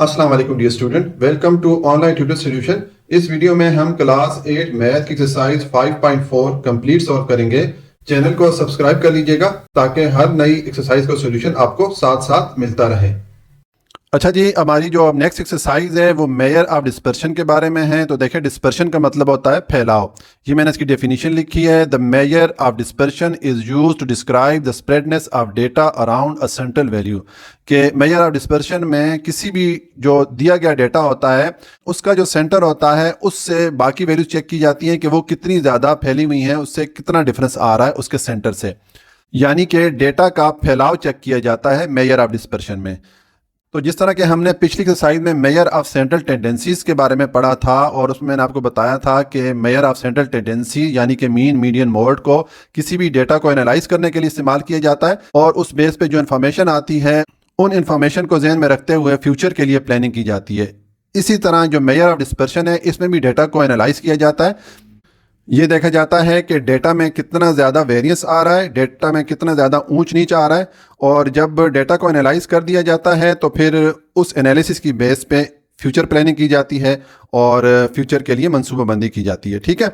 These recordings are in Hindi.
अस्सलाम वालेकुम dear student, welcome to online tutor solution. इस वीडियो में हम क्लास 8 मैथ की एक्सरसाइज 5.4 कंप्लीट सॉल्व करेंगे। चैनल को सब्सक्राइब कर लीजिएगा ताकि हर नई एक्सरसाइज का सॉल्यूशन आपको साथ साथ मिलता रहे। अच्छा जी, हमारी जो नेक्स्ट एक्सरसाइज है वो मेजर ऑफ डिस्पर्शन के बारे में है। तो देखिए, डिस्पर्शन का मतलब होता है फैलाव। ये मैंने इसकी डेफिनेशन लिखी है। The measure of dispersion is used to describe the spreadness of data around a central value. के मेजर ऑफ डिस्पर्शन में किसी भी जो दिया गया डेटा होता है उसका जो सेंटर होता है उससे बाकी वैल्यूज चेक की जाती हैं कि वो कितनी ज़्यादा फैली हुई हैं, उससे कितना डिफरेंस आ रहा है उसके सेंटर से। यानी कि डेटा का फैलाव चेक किया जाता है मेजर ऑफ डिस्पर्शन में। तो जिस तरह के हमने पिछली एक्सरसाइज में मेजर ऑफ सेंट्रल टेंडेंसीज के बारे में पढ़ा था और उसमें मैंने आपको बताया था कि मेजर ऑफ सेंट्रल टेंडेंसी यानी कि मीन मीडियन मोड को किसी भी डेटा को एनालाइज करने के लिए इस्तेमाल किया जाता है और उस बेस पे जो इन्फॉर्मेशन आती है उन इन्फॉर्मेशन को ज़हन में रखते हुए फ्यूचर के लिए प्लानिंग की जाती है। इसी तरह जो मेजर ऑफ डिस्पर्शन है इसमें भी डेटा को एनालाइज किया जाता है। ये देखा जाता है कि डेटा में कितना ज़्यादा वेरिएंस आ रहा है, डेटा में कितना ज़्यादा ऊंच नीच आ रहा है, और जब डेटा को एनालाइज कर दिया जाता है तो फिर उस एनालिसिस की बेस पे फ्यूचर प्लानिंग की जाती है और फ्यूचर के लिए मंसूबाबंदी की जाती है। ठीक है,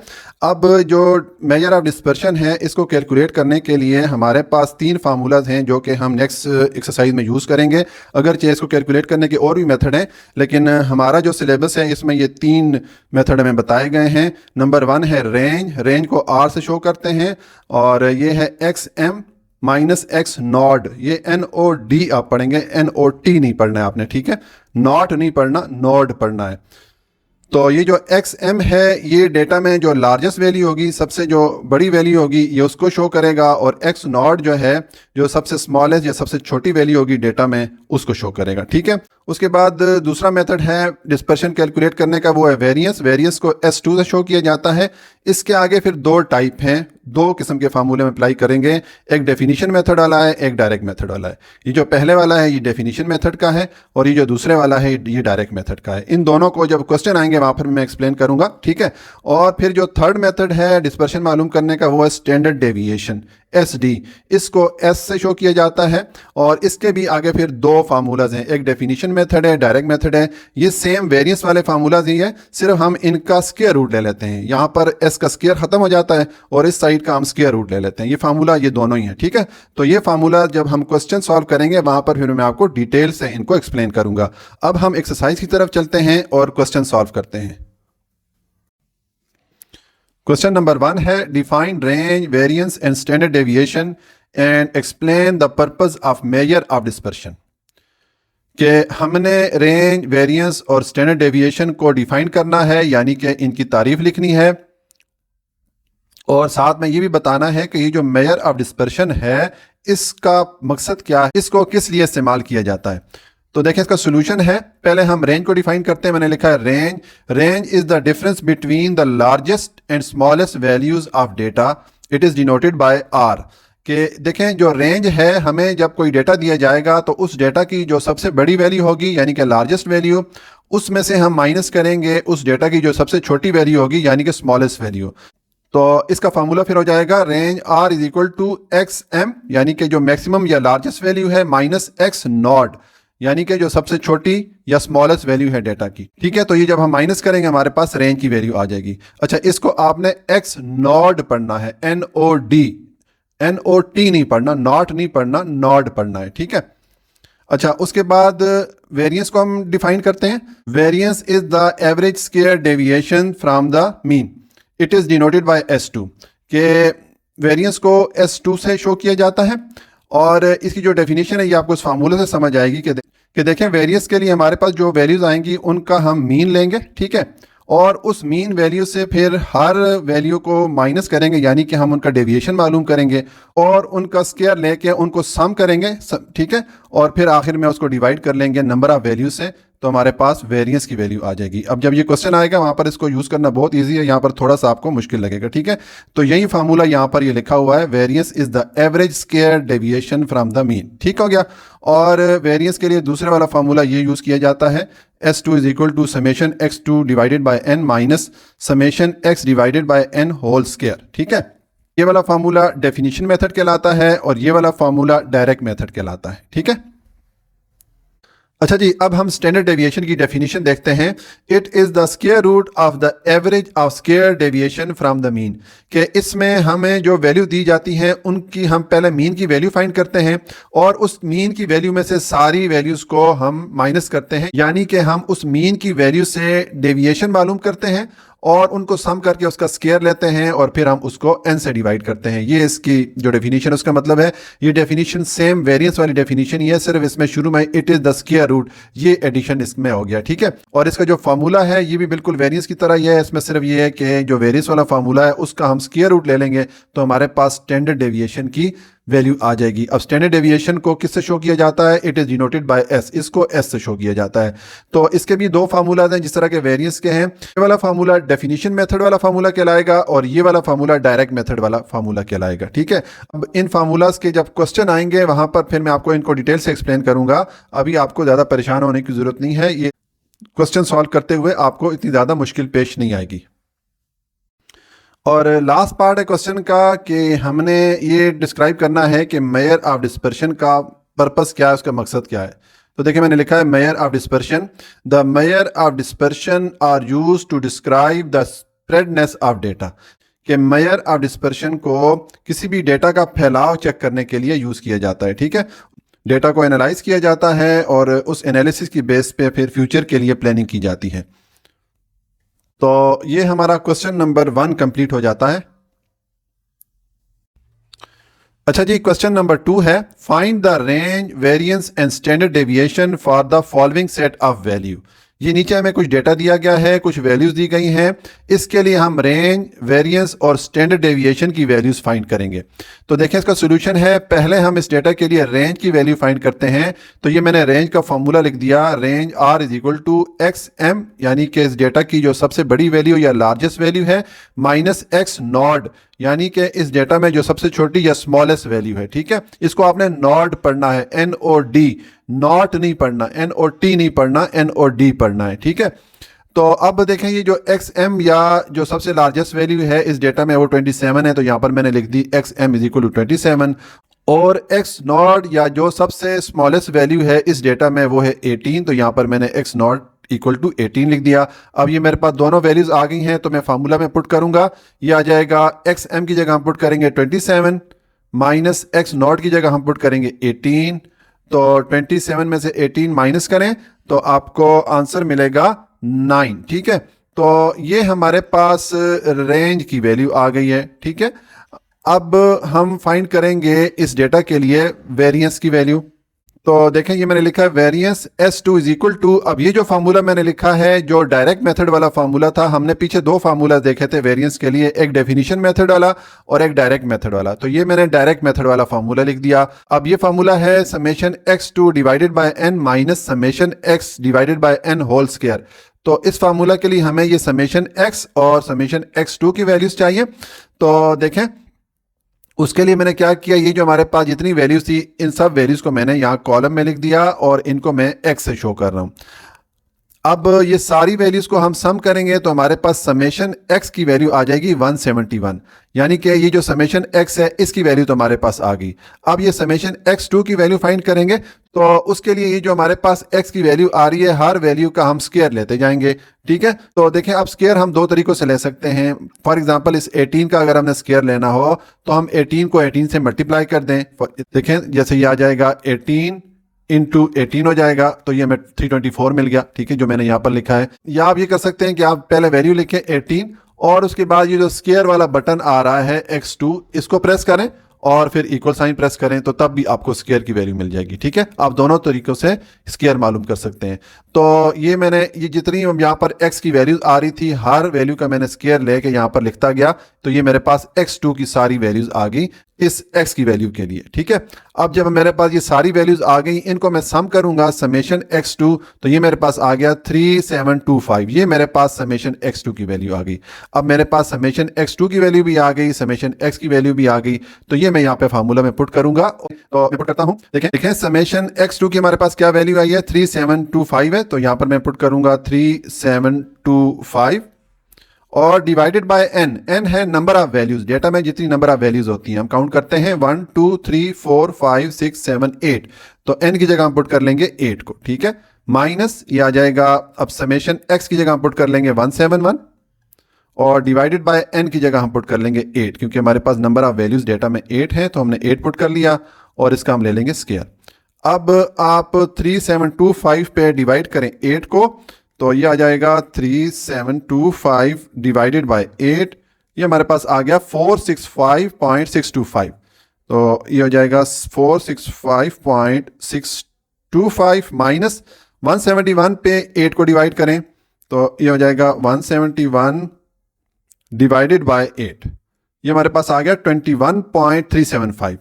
अब जो मेजर ऑफ डिस्पर्शन है इसको कैलकुलेट करने के लिए हमारे पास 3 फार्मूलाज हैं जो कि हम नेक्स्ट एक्सरसाइज में यूज़ करेंगे। अगरचे इसको कैलकुलेट करने के और भी मेथड हैं, लेकिन हमारा जो सिलेबस है इसमें ये 3 मेथड हमें बताए गए हैं। नंबर 1 है रेंज। रेंज को R से शो करते हैं और ये है XM माइनस एक्स नॉड। ये NOD आप पढ़ेंगे, NOT नहीं पढ़ना है आपने। ठीक है, नॉट नहीं पढ़ना, नॉड पढ़ना है। तो ये जो XM है ये डेटा में जो लार्जेस्ट वैल्यू होगी, सबसे जो बड़ी वैल्यू होगी, ये उसको शो करेगा, और X नॉट जो है जो सबसे स्मॉलेस्ट या सबसे छोटी वैल्यू होगी डेटा में उसको शो करेगा। ठीक है, उसके बाद दूसरा मेथड है डिस्पर्शन कैलकुलेट करने का, वो है वेरिएंस। वेरिएंस को S2 से शो किया जाता है। इसके आगे फिर 2 टाइप हैं, 2 किस्म के फार्मूले में अप्लाई करेंगे। एक डेफिनेशन मेथड वाला है, एक डायरेक्ट मेथड वाला है। ये जो पहले वाला है ये डेफिनेशन मेथड का है और ये जो दूसरे वाला है ये डायरेक्ट मेथड का है। इन दोनों को जब क्वेश्चन आएंगे वहां पर मैं एक्सप्लेन करूंगा। ठीक है, और फिर जो थर्ड मेथड है डिस्पर्शन मालूम करने का वो है स्टैंडर्ड डेविएशन, SD। इसको S से शो किया जाता है और इसके भी आगे फिर 2 फार्मूलाज हैं, एक डेफिनेशन मेथड है, डायरेक्ट मेथड है। ये सेम वेरिएंस वाले फार्मूलाज ही है, सिर्फ हम इनका स्क्वायर रूट ले लेते हैं। यहाँ पर S का स्क्वायर खत्म हो जाता है और इस साइड का हम स्क्वायर रूट ले लेते हैं। ये फार्मूला ये दोनों ही है। ठीक है, तो ये फार्मूला जब हम क्वेश्चन सॉल्व करेंगे वहां पर फिर मैं आपको डिटेल से इनको एक्सप्लेन करूंगा। अब हम एक्सरसाइज की तरफ चलते हैं और क्वेश्चन सॉल्व करते हैं। क्वेश्चन नंबर 1 है define range, variance and standard deviation and explain the purpose of major of dispersion. कि हमने रेंज, वेरिएंस और स्टैंडर्ड डेविएशन को डिफाइन करना है, यानी कि इनकी तारीफ लिखनी है, और साथ में ये भी बताना है कि ये जो मेजर ऑफ डिस्पर्शन है इसका मकसद क्या है, इसको किस लिए इस्तेमाल किया जाता है। तो देखें इसका सोल्यूशन है। पहले हम रेंज को डिफाइन करते हैं। मैंने लिखा है range, range is the difference between the largest and smallest values of data. It is denoted by R। कि देखें जो रेंज है, हमें जब कोई डेटा दिया जाएगा तो उस डेटा की जो सबसे बड़ी वैल्यू होगी यानी कि लार्जेस्ट वैल्यू, उसमें से हम माइनस करेंगे उस डेटा की जो सबसे छोटी वैल्यू होगी यानी कि स्मॉलेस्ट वैल्यू। तो इसका फार्मूला फिर हो जाएगा range R is equal to XM, यानी कि जो मैक्सिमम या लार्जेस्ट वैल्यू है, माइनस X नॉट, यानी कि जो सबसे छोटी या स्मॉलेस्ट वैल्यू है डेटा की। ठीक है, तो ये जब हम माइनस करेंगे हमारे पास रेंज की वैल्यू आ जाएगी। अच्छा, इसको आपने X नॉड पढ़ना है, NOD, NOT नहीं पढ़ना, नॉट नहीं पढ़ना, नॉड पढ़ना है। ठीक है, अच्छा उसके बाद वेरिएंस को हम डिफाइन करते हैं। Variance is the average square deviation from the mean. It is denoted by S2। के वेरिएंस को S2 से शो किया जाता है और इसकी जो डेफिनेशन है ये आपको इस फार्मूले से समझ आएगी कि देखें वेरिएंस के लिए हमारे पास जो वैल्यूज आएंगी उनका हम मीन लेंगे। ठीक है, और उस मीन वैल्यू से फिर हर वैल्यू को माइनस करेंगे, यानी कि हम उनका डेविएशन मालूम करेंगे और उनका स्क्वायर लेके उनको सम करेंगे। ठीक है, और फिर आखिर में उसको डिवाइड कर लेंगे नंबर ऑफ वैल्यू से, तो हमारे पास वेरिएंस की वैल्यू आ जाएगी। अब जब ये क्वेश्चन आएगा वहां पर इसको यूज करना बहुत इजी है, यहाँ पर थोड़ा सा आपको मुश्किल लगेगा। ठीक है, तो यही फार्मूला यहाँ पर ये लिखा हुआ है, variance is the average square deviation from the mean. ठीक हो गया, और वेरिएंस के लिए दूसरे वाला फार्मूला ये यूज किया जाता है, S2 is equal to summation X2 divided by N minus summation X divided by N whole square. ठीक है, ये वाला फार्मूला डेफिनेशन मेथड कहलाता है और ये वाला फार्मूला डायरेक्ट मेथड कहलाता है। ठीक है, अच्छा जी, अब हम स्टैंडर्ड डेविएशन की डेफिनेशन देखते हैं। It is the square root of the average of square deviation from the mean, कि इसमें हमें जो वैल्यू दी जाती हैं उनकी हम पहले मीन की वैल्यू फाइंड करते हैं और उस मीन की वैल्यू में से सारी वैल्यूज को हम माइनस करते हैं, यानी कि हम उस मीन की वैल्यू से डेविएशन मालूम करते हैं और उनको सम करके उसका स्क्वायर लेते हैं और फिर हम उसको n से डिवाइड करते हैं। ये इसकी जो डेफिनेशन है उसका मतलब है। ये डेफिनेशन सेम वेरिएंस वाली डेफिनेशन ही है, सिर्फ इसमें शुरू में it is the square root, ये एडिशन इसमें हो गया, ठीक है। और इसका जो फार्मूला है ये भी बिल्कुल वेरिएंस की तरह ही है, इसमें सिर्फ ये है कि जो वेरिएंस वाला फार्मूला है उसका हम स्क्वायर रूट ले लेंगे तो हमारे पास स्टैंडर्ड डेविएशन की वैल्यू आ जाएगी। अब स्टैंडर्ड डेविएशन को किससे शो किया जाता है? It is denoted by S, इसको एस से शो किया जाता है। तो इसके भी दो फार्मूलाज हैं जिस तरह के वेरिएंस के हैं। ये वाला फार्मूला डेफिनेशन मेथड वाला फार्मूला कहलाएगा और ये वाला फार्मूला डायरेक्ट मेथड वाला फार्मूला कहलाएगा, ठीक है। अब इन फार्मूलाज के जब क्वेश्चन आएंगे वहां पर फिर मैं आपको इनको डिटेल से एक्सप्लेन करूंगा। अभी आपको ज्यादा परेशान होने की जरूरत नहीं है, ये क्वेश्चन सॉल्व करते हुए आपको इतनी ज्यादा मुश्किल पेश नहीं आएगी। और लास्ट पार्ट है क्वेश्चन का कि हमने ये डिस्क्राइब करना है कि मेजर ऑफ डिस्पर्शन का पर्पस क्या है, उसका मकसद क्या है। तो देखिए मैंने लिखा है measure of dispersion, the measure of dispersion are use to describe the spreadness of data, कि मेजर ऑफ डिस्पर्शन को किसी भी डेटा का फैलाव चेक करने के लिए यूज किया जाता है, ठीक है। डेटा को एनालाइज किया जाता है और उस एनालिसिस की बेस पे फिर फ्यूचर के लिए प्लानिंग की जाती है। तो ये हमारा क्वेश्चन नंबर 1 कंप्लीट हो जाता है। अच्छा जी, क्वेश्चन नंबर 2 है find the range, variance and standard deviation for the following set of value. ये नीचे हमें कुछ डेटा दिया गया है, कुछ वैल्यूज दी गई हैं, इसके लिए हम रेंज, वेरिएंस और स्टैंडर्ड डेविएशन की वैल्यूज फाइंड करेंगे। तो देखें इसका सॉल्यूशन है, पहले हम इस डेटा के लिए रेंज की वैल्यू फाइंड करते हैं। तो ये मैंने रेंज का फॉर्मूला लिख दिया, range R is equal to X M, यानी कि इस डेटा की जो सबसे बड़ी वैल्यू या लार्जेस्ट वैल्यू है, माइनस एक्स नॉड, यानी कि इस डेटा में जो सबसे छोटी या स्मॉलेस्ट वैल्यू है, ठीक है। इसको आपने नॉड पढ़ना है, एन ओ डी, नॉट नहीं पढ़ना, एन ओ टी नहीं पढ़ना, एन ओ डी पढ़ना है, ठीक है। तो अब देखें ये जो एक्स एम या जो सबसे लार्जेस्ट वैल्यू है इस डेटा में वो 27 है, तो यहां पर मैंने लिख दी x m is equal to 27, और एक्स नॉट या जो सबसे स्मॉलेस्ट वैल्यू है इस डेटा में वो है 18, तो यहां पर मैंने एक्स नॉट इक्वल टू 18 लिख दिया। अब ये मेरे पास दोनों वैल्यूज आ गई हैं, तो मैं फार्मूला में पुट करूंगा, ये आ जाएगा एक्स एम की जगह हम पुट करेंगे 27 माइनस एक्स नॉट की जगह हम पुट करेंगे 18, तो 27 में से 18 माइनस करें तो आपको आंसर मिलेगा 9, ठीक है। तो ये हमारे पास रेंज की वैल्यू आ गई है, ठीक है। अब हम फाइंड करेंगे इस डेटा के लिए वेरिएंस की वैल्यू। तो देखें ये मैंने लिखा है variance S2 is equal to, अब ये जो फार्मूला मैंने लिखा है जो डायरेक्ट मेथड वाला फार्मूला था, हमने पीछे दो फार्मूला देखे थे वेरिएंस के लिए, एक डेफिनेशन मेथड वाला और एक डायरेक्ट मेथड वाला। तो ये मैंने डायरेक्ट मेथड वाला फार्मूला लिख दिया। अब ये फार्मूला है summation x2 divided by n minus summation x divided by n whole square. तो इस फार्मूला के लिए हमें ये समेशन x और समेशन x2 की वैल्यूज चाहिए। तो देखें उसके लिए मैंने क्या किया, ये जो हमारे पास जितनी वैल्यूज थी इन सब वैल्यूज को मैंने यहाँ कॉलम में लिख दिया और इनको मैं x से शो कर रहा हूँ। अब ये सारी वैल्यूज को हम सम करेंगे तो हमारे पास समेशन x की वैल्यू आ जाएगी 171, यानी कि ये जो समेशन x है इसकी वैल्यू तो हमारे पास आ गई। अब ये समेशन x2 की वैल्यू फाइंड करेंगे, तो उसके लिए ये जो हमारे पास x की वैल्यू आ रही है हर वैल्यू का हम स्क्वायर लेते जाएंगे, ठीक है। तो देखें अब स्क्वायर हम दो तरीकों से ले सकते हैं। फॉर एग्जांपल इस 18 का अगर हमने स्क्वायर लेना हो तो हम 18 को 18 से मल्टीप्लाई कर दें। देखें जैसे ये आ जाएगा 18 इंटू 18 हो जाएगा, तो ये हमें 324 मिल गया, ठीक है, जो मैंने यहाँ पर लिखा है। या आप ये कर सकते हैं कि आप पहले वैल्यू लिखें 18 और उसके बाद ये जो स्क्वायर वाला बटन आ रहा है x2 इसको प्रेस करें और फिर इक्वल साइन प्रेस करें, तो तब भी आपको स्क्वायर की वैल्यू मिल जाएगी, ठीक है। आप दोनों तरीकों से स्क्वायर मालूम कर सकते हैं। तो ये मैंने ये जितनी यहाँ पर x की वैल्यूज आ रही थी हर वैल्यू का मैंने स्क्वायर लेके यहाँ पर लिखता गया, तो ये मेरे पास x2 की सारी वैल्यूज आ गई इस x की वैल्यू के लिए, ठीक है। अब जब मेरे पास ये सारी वैल्यूज आ गई इनको मैं सम करूंगा समेशन x2, तो ये मेरे पास आ गया 3725, ये मेरे पास समेशन x2 की वैल्यू आ गई। अब मेरे पास समेशन x2 की वैल्यू भी आ गई, समेशन x की वैल्यू भी आ गई, तो ये मैं यहाँ पे फार्मूला में पुट करूंगा। तो मैं पुट करता हूं, देखें समेशन x2 की हमारे पास क्या वैल्यू आई है 3725 है, तो यहाँ पर मैं पुट करूंगा 3725 और डिवाइडेड बाय n है नंबर ऑफ वैल्यूज, डेटा में जितनी नंबर ऑफ वैल्यूज होती हैं हम काउंट करते हैं 1 2 3 4 5 6 7 8, तो n की जगह हम पुट कर लेंगे 8 को, ठीक है। माइनस ये आ जाएगा, अब समेशन एक्स की जगह हम पुट कर लेंगे 171 और डिवाइडेड बाय एन की जगह हम पुट कर लेंगे 8, क्योंकि हमारे पास नंबर ऑफ वैल्यूज डेटा में 8 है तो हमने 8 पुट कर लिया और इसका हम ले लेंगे स्क्वायर। अब आप 3725 पे डिवाइड करें 8 को, तो ये आ जाएगा 3725 डिवाइडेड बाय 8, ये हमारे पास आ गया 465.625। तो ये हो जाएगा 465.625 माइनस 171 पे 8 को डिवाइड करें तो ये हो जाएगा 171 डिवाइडेड बाय 8, ये हमारे पास आ गया 21.375।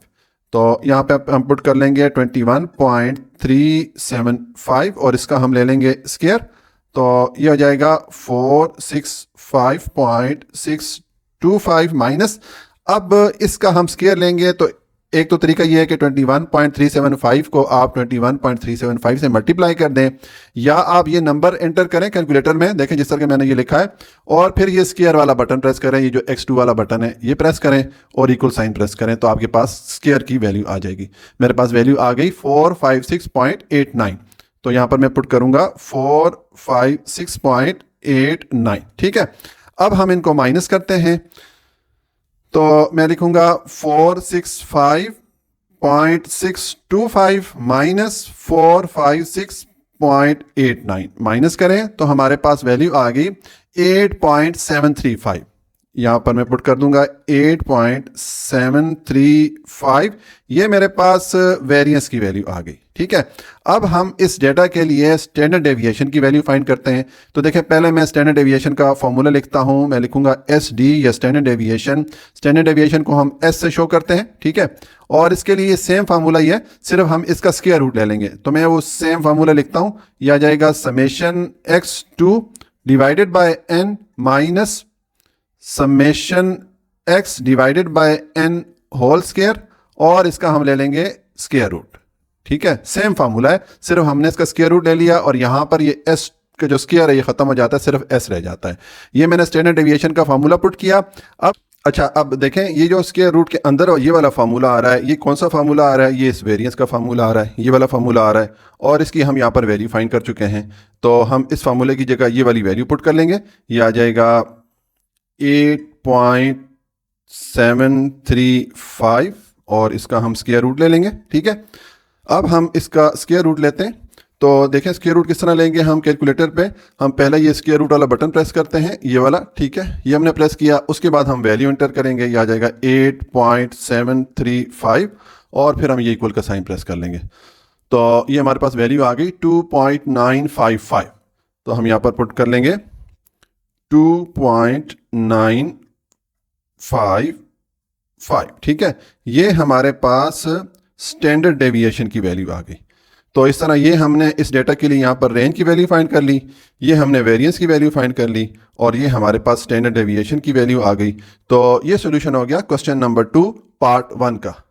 तो यहाँ पे हम पुट कर लेंगे 21.375 और इसका हम ले लेंगे स्क्वायर, तो ये हो जाएगा 465.625 माइनस, अब इसका हम स्क्वायर लेंगे तो एक तो तरीका ये है कि 21.375 को आप 21.375 से मल्टीप्लाई कर दें, या आप ये नंबर एंटर करें कैलकुलेटर में, देखें जिस तरह के मैंने ये लिखा है, और फिर ये स्क्वायर वाला बटन प्रेस करें, ये जो x2 वाला बटन है ये प्रेस करें और इक्वल साइन प्रेस करें तो आपके पास स्क्वायर की वैल्यू आ जाएगी। मेरे पास वैल्यू आ गई 456.89, तो यहाँ पर मैं पुट करूंगा 456.89, ठीक है। अब हम इनको माइनस करते हैं तो मैं लिखूंगा 465.625 माइनस 456.89, माइनस करें तो हमारे पास वैल्यू आ गई 8.735, यहां पर मैं पुट कर दूंगा 8.735, ये मेरे पास वेरिएंस की वैल्यू आ गई, ठीक है। अब हम इस डेटा के लिए स्टैंडर्ड डेविएशन की वैल्यू फाइंड करते हैं। तो देखें पहले मैं स्टैंडर्ड डेविएशन का फॉर्मूला लिखता हूं, मैं लिखूंगा एस डी या स्टैंडर्ड डेविएशन को हम एस से शो करते हैं, ठीक है। और इसके लिए सेम फार्मूला ही है, सिर्फ हम इसका स्क्वायर रूट ले लेंगे, तो मैं वो सेम फार्मूला लिखता हूं, यह आ जाएगा summation x2 divided by n minus summation x divided by n whole square, और इसका हम ले लेंगे स्क्वायर रूट, ठीक है। सेम फार्मूला है, सिर्फ हमने इसका स्क्वायर रूट ले लिया और यहां पर ये s का जो स्क्वायर है ये खत्म हो जाता है, सिर्फ s रह जाता है। ये मैंने स्टैंडर्ड डेविएशन का फार्मूला पुट किया। अब अच्छा, अब देखें ये जो स्क्वायर रूट के अंदर ये वाला फार्मूला आ रहा है, ये कौन सा फार्मूला आ रहा है, ये इस वेरिएंस का फार्मूला आ रहा है, ये वाला फार्मूला आ रहा है, और इसकी हम यहाँ पर वैल्यू फाइंड कर चुके हैं। तो हम इस फार्मूले की जगह ये वाली वैल्यू पुट कर लेंगे, ये आ जाएगा 8.735 और इसका हम स्क्वायर रूट ले लेंगे, ठीक है। अब हम इसका स्क्वायर रूट लेते हैं, तो देखें स्क्वायर रूट किस तरह लेंगे हम कैलकुलेटर पे, हम पहले ये स्क्वायर रूट वाला बटन प्रेस करते हैं, ये वाला, ठीक है, ये हमने प्रेस किया, उसके बाद हम वैल्यू एंटर करेंगे, ये आ जाएगा 8.735 और फिर हम ये इक्वल का साइन प्रेस कर लेंगे, तो ये हमारे पास वैल्यू आ गई 2.955। तो हम यहाँ पर पुट कर लेंगे 2.955, ठीक है। ये हमारे पास स्टैंडर्ड डेविएशन की वैल्यू आ गई। तो इस तरह ये हमने इस डेटा के लिए यहाँ पर रेंज की वैल्यू फाइंड कर ली, ये हमने वेरिएंस की वैल्यू फाइंड कर ली, और ये हमारे पास स्टैंडर्ड डेविएशन की वैल्यू आ गई। तो ये सॉल्यूशन हो गया क्वेश्चन नंबर 2 पार्ट 1 का।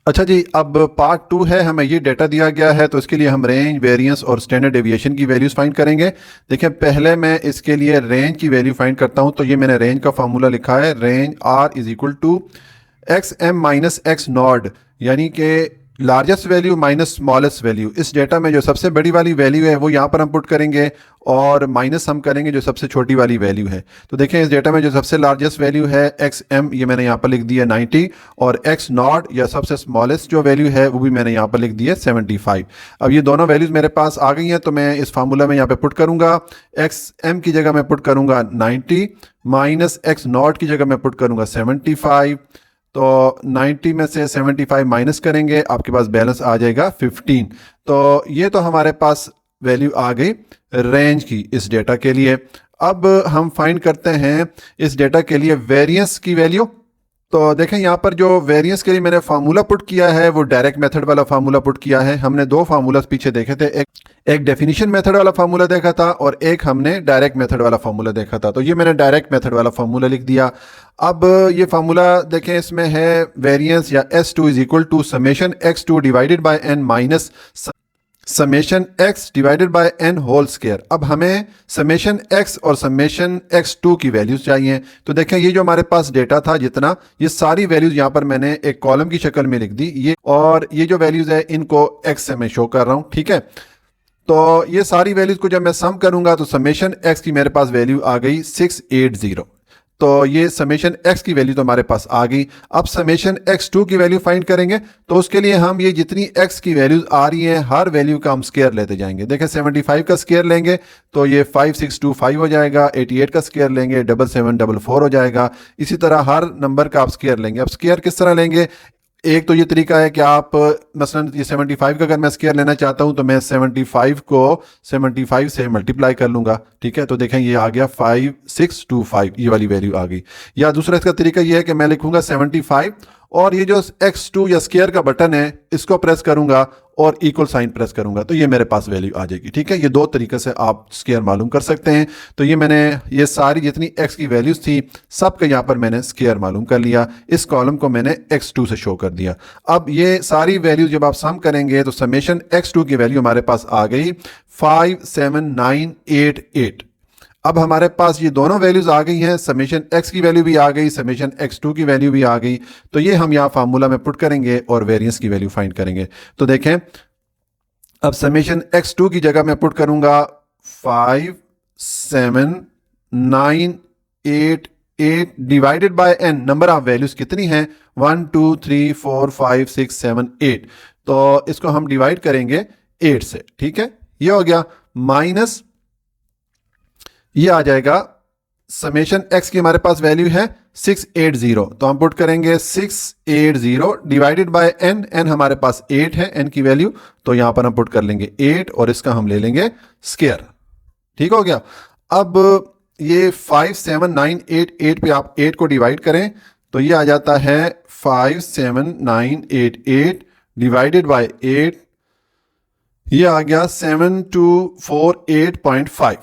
अच्छा जी, अब पार्ट 2 है, हमें ये डेटा दिया गया है तो इसके लिए हम रेंज, वेरिएंस और स्टैंडर्ड डेविएशन की वैल्यूज फाइंड करेंगे। देखिए पहले मैं इसके लिए रेंज की वैल्यू फाइंड करता हूं, तो ये मैंने रेंज का फार्मूला लिखा है, range r is equal to X M minus X nought, यानी कि largest value minus smallest value. इस डेटा में जो सबसे बड़ी वाली वैल्यू है वो यहाँ पर हम पुट करेंगे और माइनस हम करेंगे जो सबसे छोटी वाली वैल्यू है। तो देखें इस डेटा में जो सबसे लार्जेस्ट वैल्यू है एक्स एम, ये मैंने यहाँ पर लिख दी है 90, और एक्स नॉट या सबसे स्मॉलेस्ट जो वैल्यू है वो भी मैंने यहाँ पर लिख दी है 75। अब ये दोनों वैल्यूज मेरे पास आ गई हैं, तो मैं इस फार्मूला में यहाँ पे पुट करूँगा, एक्स एम की जगह मैं पुट करूँगा 90 माइनस एक्स नॉट की जगह मैं पुट करूँगा 75। तो 90 में से 75 माइनस करेंगे, आपके पास बैलेंस आ जाएगा 15। तो ये तो हमारे पास वैल्यू आ गई रेंज की इस डेटा के लिए। अब हम फाइंड करते हैं इस डेटा के लिए वेरिएंस की वैल्यू। तो देखें यहाँ पर जो वेरिएंस के लिए मैंने फार्मूला पुट किया है वो डायरेक्ट मेथड वाला फार्मूला पुट किया है। हमने दो फार्मूलास पीछे देखे थे, एक डेफिनेशन मेथड वाला फार्मूला देखा था और एक हमने डायरेक्ट मेथड वाला फार्मूला देखा था। तो ये मैंने डायरेक्ट मेथड वाला फार्मूला लिख दिया। अब ये फार्मूला देखें, इसमें है वेरिएंस या S2 is equal to summation x2 divided by n minus summation x divided by n whole square. अब हमें समेशन x और समेशन x2 की वैल्यूज चाहिए। तो देखें ये जो हमारे पास डेटा था जितना, ये सारी वैल्यूज यहाँ पर मैंने एक कॉलम की शक्ल में लिख दी, ये और ये जो वैल्यूज है इनको x से मैं शो कर रहा हूँ, ठीक है। तो ये सारी वैल्यूज को जब मैं सम करूंगा तो समेशन x की मेरे पास वैल्यू आ गई 680। तो ये समेशन x की वैल्यू तो हमारे पास आ गई। अब समेशन x2 की वैल्यू फाइंड करेंगे, तो उसके लिए हम ये जितनी x की वैल्यूज आ रही हैं हर वैल्यू का हम स्क्वायर लेते जाएंगे। देखें 75 का स्क्वायर लेंगे तो ये 5625 हो जाएगा, 88 का स्क्वायर लेंगे 7744 हो जाएगा। इसी तरह हर नंबर का आप स्क्वायर लेंगे। अब स्क्वायर किस तरह लेंगे, एक तो ये तरीका है कि आप मसलन ये 75 का अगर मैं स्क्वायर लेना चाहता हूं तो मैं 75 को 75 से मल्टीप्लाई कर लूंगा, ठीक है। तो देखें ये आ गया 5625, ये वाली वैल्यू आ गई। या दूसरा इसका तरीका ये है कि मैं लिखूंगा 75 और ये जो x2 या स्क्वायर का बटन है इसको प्रेस करूंगा और इक्वल साइन प्रेस करूंगा, तो ये मेरे पास वैल्यू आ जाएगी, ठीक है। ये दो तरीके से आप स्क्वायर मालूम कर सकते हैं। तो ये मैंने ये सारी जितनी x की वैल्यूज थी सबका यहाँ पर मैंने स्क्वायर मालूम कर लिया। इस कॉलम को मैंने x2 से शो कर दिया। अब ये सारी वैल्यूज जब आप सम करेंगे तो समेशन x2 की वैल्यू हमारे पास आ गई 57988। अब हमारे पास ये दोनों वैल्यूज आ गई हैं, समेशन x की वैल्यू भी आ गई, समेशन x2 की वैल्यू भी आ गई। तो ये हम यहाँ फार्मूला में पुट करेंगे और वेरिएंस की वैल्यू फाइंड करेंगे। तो देखें अब समेशन x2 की जगह मैं पुट करूंगा 57988 divided by n, number of values कितनी हैं 1 2 3 4 5 6 7 8। तो इसको हम डिवाइड करेंगे 8 से, ठीक है। ये हो गया माइनस ये आ जाएगा समेशन x की हमारे पास वैल्यू है 680। तो हम पुट करेंगे 680 डिवाइडेड बाय n, n हमारे पास 8 है n की वैल्यू, तो यहां पर हम पुट कर लेंगे 8 और इसका हम ले लेंगे स्क्वायर, ठीक हो गया। अब ये 57988 पे आप 8 को डिवाइड करें तो ये आ जाता है 57988 डिवाइडेड बाय 8, ये आ गया 7248.5।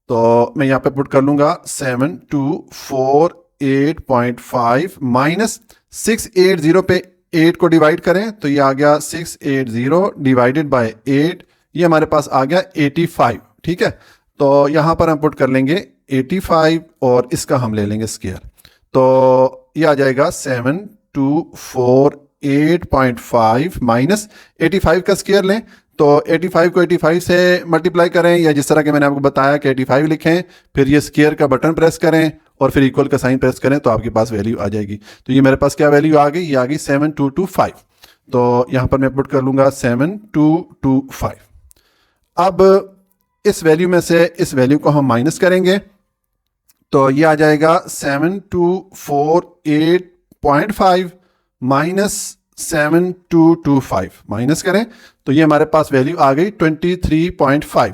तो मैं यहां पे पुट कर लूंगा 7248.5 माइनस 680 पे 8 को डिवाइड करें तो ये आ गया 680 डिवाइडेड बाय 8, ये हमारे पास आ गया 85, ठीक है। तो यहां पर हम पुट कर लेंगे 85 और इसका हम ले लेंगे स्क्वायर। तो ये आ जाएगा 7248.5 माइनस 85 का स्क्वायर लें तो 85 को 85 से मल्टीप्लाई करें, या जिस तरह के मैंने आपको बताया कि 85 लिखें, फिर ये स्क्वायर का बटन प्रेस करें और फिर इक्वल का साइन प्रेस करें तो आपके पास वैल्यू आ जाएगी। तो ये मेरे पास क्या वैल्यू आ गई, ये आ गई 7225। तो यहां पर मैं पुट कर लूंगा 7225। अब इस वैल्यू में से इस वैल्यू को हम माइनस करेंगे तो ये आ जाएगा 7248.5 माइनस 7225, माइनस करें तो ये हमारे पास वैल्यू आ गई 23.5।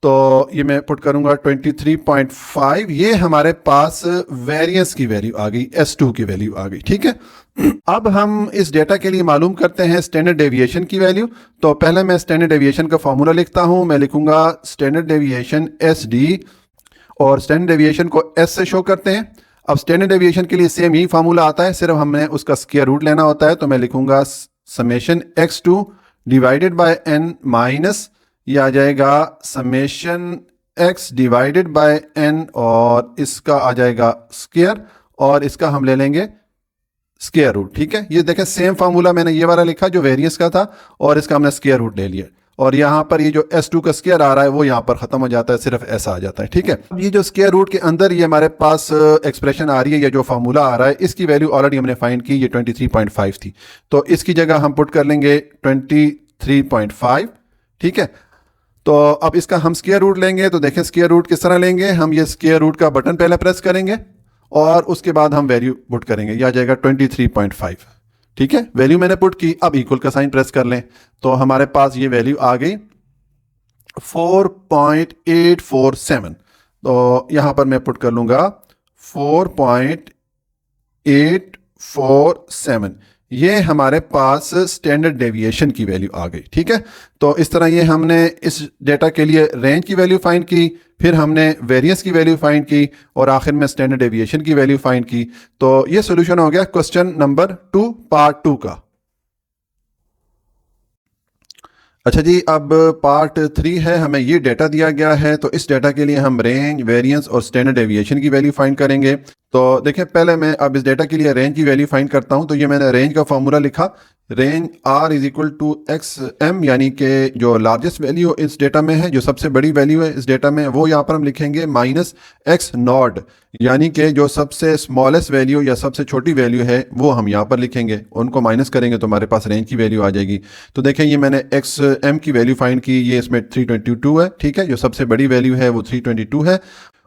तो ये मैं पुट करूंगा 23.5, ये हमारे पास वेरिएंस की वैल्यू आ गई, S2 की वैल्यू आ गई, ठीक है। अब हम इस डेटा के लिए मालूम करते हैं स्टैंडर्ड डेविएशन की वैल्यू। तो पहले मैं स्टैंडर्ड डेविएशन का फॉर्मूला लिखता हूं, मैं लिखूंगा स्टैंडर्ड डेविएशन SD और स्टैंडर्ड डेविएशन को S से शो करते हैं। अब स्टैंडर्ड डेविएशन के लिए सेम यही फार्मूला आता है, सिर्फ हमने उसका स्क्वायर रूट लेना होता है। तो मैं लिखूंगा summation x2 divided by n minus ये आ जाएगा summation x divided by n और इसका आ जाएगा स्क्वायर और इसका हम ले लेंगे स्क्वायर रूट, ठीक है। ये देखें सेम फार्मूला मैंने ये वाला लिखा जो वेरिएंस का था और इसका हमने स्क्वायर रूट ले लिया और यहाँ पर ये जो S2 का स्क्वायर आ रहा है वो यहाँ पर खत्म हो जाता है, सिर्फ ऐसा आ जाता है, ठीक है। अब ये जो स्क्वायर रूट के अंदर ये हमारे पास एक्सप्रेशन आ रही है, ये जो फार्मूला आ रहा है इसकी वैल्यू ऑलरेडी हमने फाइंड की, ये 23.5 थी। तो इसकी जगह हम पुट कर लेंगे 23.5, ठीक है। तो अब इसका हम स्क्वायर रूट लेंगे तो देखें स्क्वायर रूट किस तरह लेंगे, हम ये स्क्वायर रूट का बटन पहले प्रेस करेंगे और उसके बाद हम वैल्यू पुट करेंगे, यह आ जाएगा 23.5, ठीक है। वैल्यू मैंने पुट की, अब इक्वल का साइन प्रेस कर लें तो हमारे पास ये वैल्यू आ गई 4.847। तो यहां पर मैं पुट कर लूंगा 4.847, ये हमारे पास स्टैंडर्ड डेविएशन की वैल्यू आ गई, ठीक है। तो इस तरह ये हमने इस डेटा के लिए रेंज की वैल्यू फाइंड की, फिर हमने वेरिएंस की वैल्यू फाइंड की और आखिर में स्टैंडर्ड डेविएशन की वैल्यू फाइंड की। तो ये सॉल्यूशन हो गया क्वेश्चन नंबर 2 पार्ट 2 का। अच्छा जी, अब पार्ट 3 है, हमें ये डेटा दिया गया है, तो इस डेटा के लिए हम रेंज, वेरिएंस और स्टैंडर्ड डेविएशन की वैल्यू फाइंड करेंगे। तो देखिए, पहले मैं अब इस डेटा के लिए रेंज की वैल्यू फाइंड करता हूं। तो ये मैंने रेंज का फॉर्मूला लिखा, range R is equal to X M, यानी कि जो लार्जेस्ट वैल्यू इस डेटा में है, जो सबसे बड़ी वैल्यू है इस डेटा में, वो यहाँ पर हम लिखेंगे माइनस एक्स नॉट, यानी कि जो सबसे स्मॉलेस्ट वैल्यू या सबसे छोटी वैल्यू है वो हम यहाँ पर लिखेंगे, उनको माइनस करेंगे तो हमारे पास रेंज की वैल्यू आ जाएगी। तो देखें, ये मैंने एक्स एम की वैल्यू फाइंड की, ये इसमें 322 है, ठीक है, जो सबसे बड़ी वैल्यू है वो 322 है,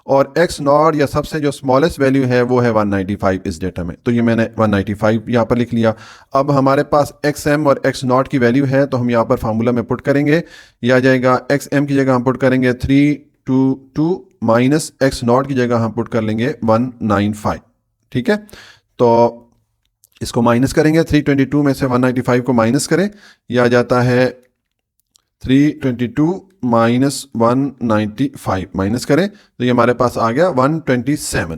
और एक्स नॉट या सबसे जो स्मॉलेस्ट वैल्यू है वो है 195 इस डेटा में। तो ये मैंने 195 यहाँ पर लिख लिया। अब हमारे पास एक्स एम और एक्स नॉट की वैल्यू है, तो हम यहाँ पर फार्मूला में पुट करेंगे, यह आ जाएगा एक्स एम की जगह हम पुट करेंगे 322 माइनस एक्स नॉट की जगह हम पुट कर लेंगे 195, ठीक है। तो इसको माइनस करेंगे, 322 में से 195 को माइनस करें, यह आ जाता है 322 माइनस 195, माइनस करें तो ये हमारे पास आ गया 127।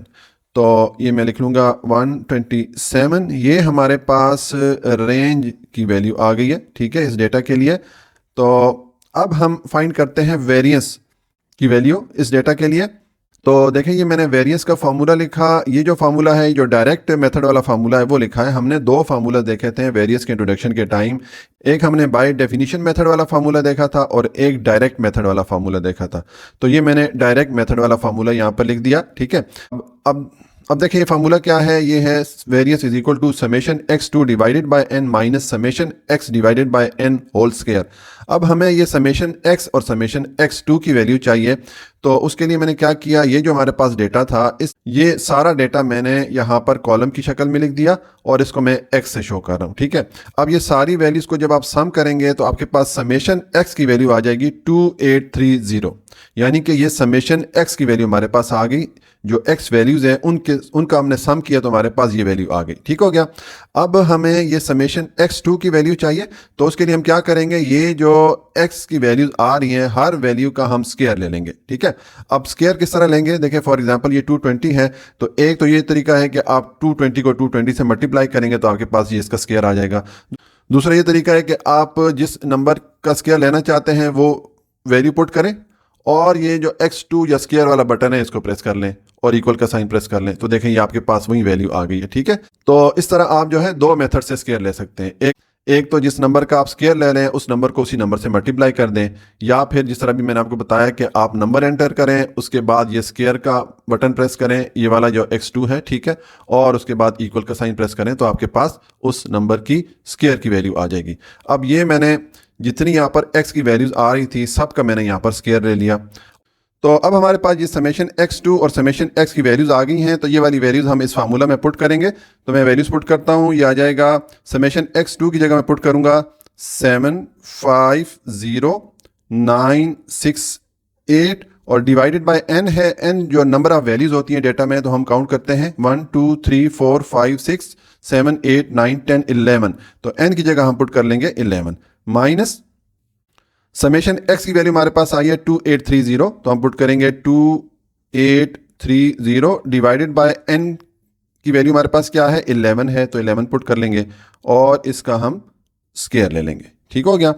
तो ये मैं लिख लूँगा 127, ये हमारे पास रेंज की वैल्यू आ गई है, ठीक है, इस डेटा के लिए। तो अब हम फाइंड करते हैं वेरिएंस की वैल्यू इस डेटा के लिए। तो देखें, ये मैंने वेरिएंस का फार्मूला लिखा, ये जो फार्मूला है, जो डायरेक्ट मेथड वाला फार्मूला है वो लिखा है। हमने दो फार्मूला देखे थे वेरिएंस के इंट्रोडक्शन के टाइम, एक हमने बाय डेफिनेशन मेथड वाला फार्मूला देखा था और एक डायरेक्ट मेथड वाला फार्मूला देखा था। तो ये मैंने डायरेक्ट मेथड वाला फार्मूला यहाँ पर लिख दिया, ठीक है। अब देखिए, ये फार्मूला क्या है, ये है variance is equal to summation x2 divided by n minus summation x divided by n whole square. अब हमें ये समेशन x और समेशन x2 की वैल्यू चाहिए। तो उसके लिए मैंने क्या किया, ये जो हमारे पास डेटा था, ये सारा डेटा मैंने यहाँ पर कॉलम की शक्ल में लिख दिया और इसको मैं x से शो कर रहा हूँ, ठीक है। अब ये सारी वैल्यूज को जब आप सम करेंगे तो आपके पास समेशन x की वैल्यू आ जाएगी 2830, यानी कि ये समेशन x की वैल्यू हमारे पास आ गई। जो x वैल्यूज है उनका हमने सम किया तो हमारे पास ये वैल्यू आ गई, ठीक हो गया। अब हमें ये समेशन x2 की वैल्यू चाहिए, तो उसके लिए हम क्या करेंगे, ये जो x की वैल्यूज आ रही हैं हर वैल्यू का हम स्क्वायर ले लेंगे, ठीक है। अब स्क्वायर किस तरह लेंगे, देखिए फॉर एग्जांपल ये 220 है, तो एक तो ये तरीका है कि आप 220 को 220 से मल्टीप्लाई करेंगे तो आपके पास ये इसका स्क्वायर आ जाएगा। दूसरा ये तरीका है कि आप जिस नंबर का स्क्वायर लेना चाहते हैं वो वैल्यू पुट करें और ये जो x2 या स्क्वायर वाला बटन है इसको प्रेस कर लें और इक्वल का साइन प्रेस कर लें, तो देखें ये आपके पास वही वैल्यू आ गई है, ठीक है। तो इस तरह आप जो है दो मेथड से स्क्वायर ले सकते हैं, एक तो जिस नंबर का आप स्क्वायर ले लें उस नंबर को उसी नंबर से मल्टीप्लाई कर दें, या फिर जिस तरह भी मैंने आपको बताया कि आप नंबर एंटर करें, उसके बाद ये स्क्वायर का बटन प्रेस करें, ये वाला जो x2 है, ठीक है, और उसके बाद इक्वल का साइन प्रेस करें तो आपके पास उस नंबर की स्क्वायर की वैल्यू आ जाएगी। अब ये मैंने जितनी यहाँ पर x की वैल्यूज आ रही थी सबका मैंने यहाँ पर स्क्वायर ले लिया। तो अब हमारे पास ये समेशन x2 और समेशन x की वैल्यूज आ गई हैं, तो ये वाली वैल्यूज हम इस फार्मूला में पुट करेंगे। तो मैं वैल्यूज पुट करता हूँ, ये आ जाएगा समेशन x2 की जगह मैं पुट करूँगा 750,968 और डिवाइडेड बाय n है, n जो नंबर ऑफ वैल्यूज होती हैं डेटा में, तो हम काउंट करते हैं 1 2 3 4 5 6 7 8 9 10 11, तो n की जगह हम पुट कर लेंगे 11 माइनस समेशन x की वैल्यू हमारे पास आई है 2830, तो हम पुट करेंगे 2830 डिवाइडेड बाय n की वैल्यू हमारे पास क्या है 11 है, तो 11 पुट कर लेंगे और इसका हम स्क्वायर ले लेंगे, ठीक हो गया।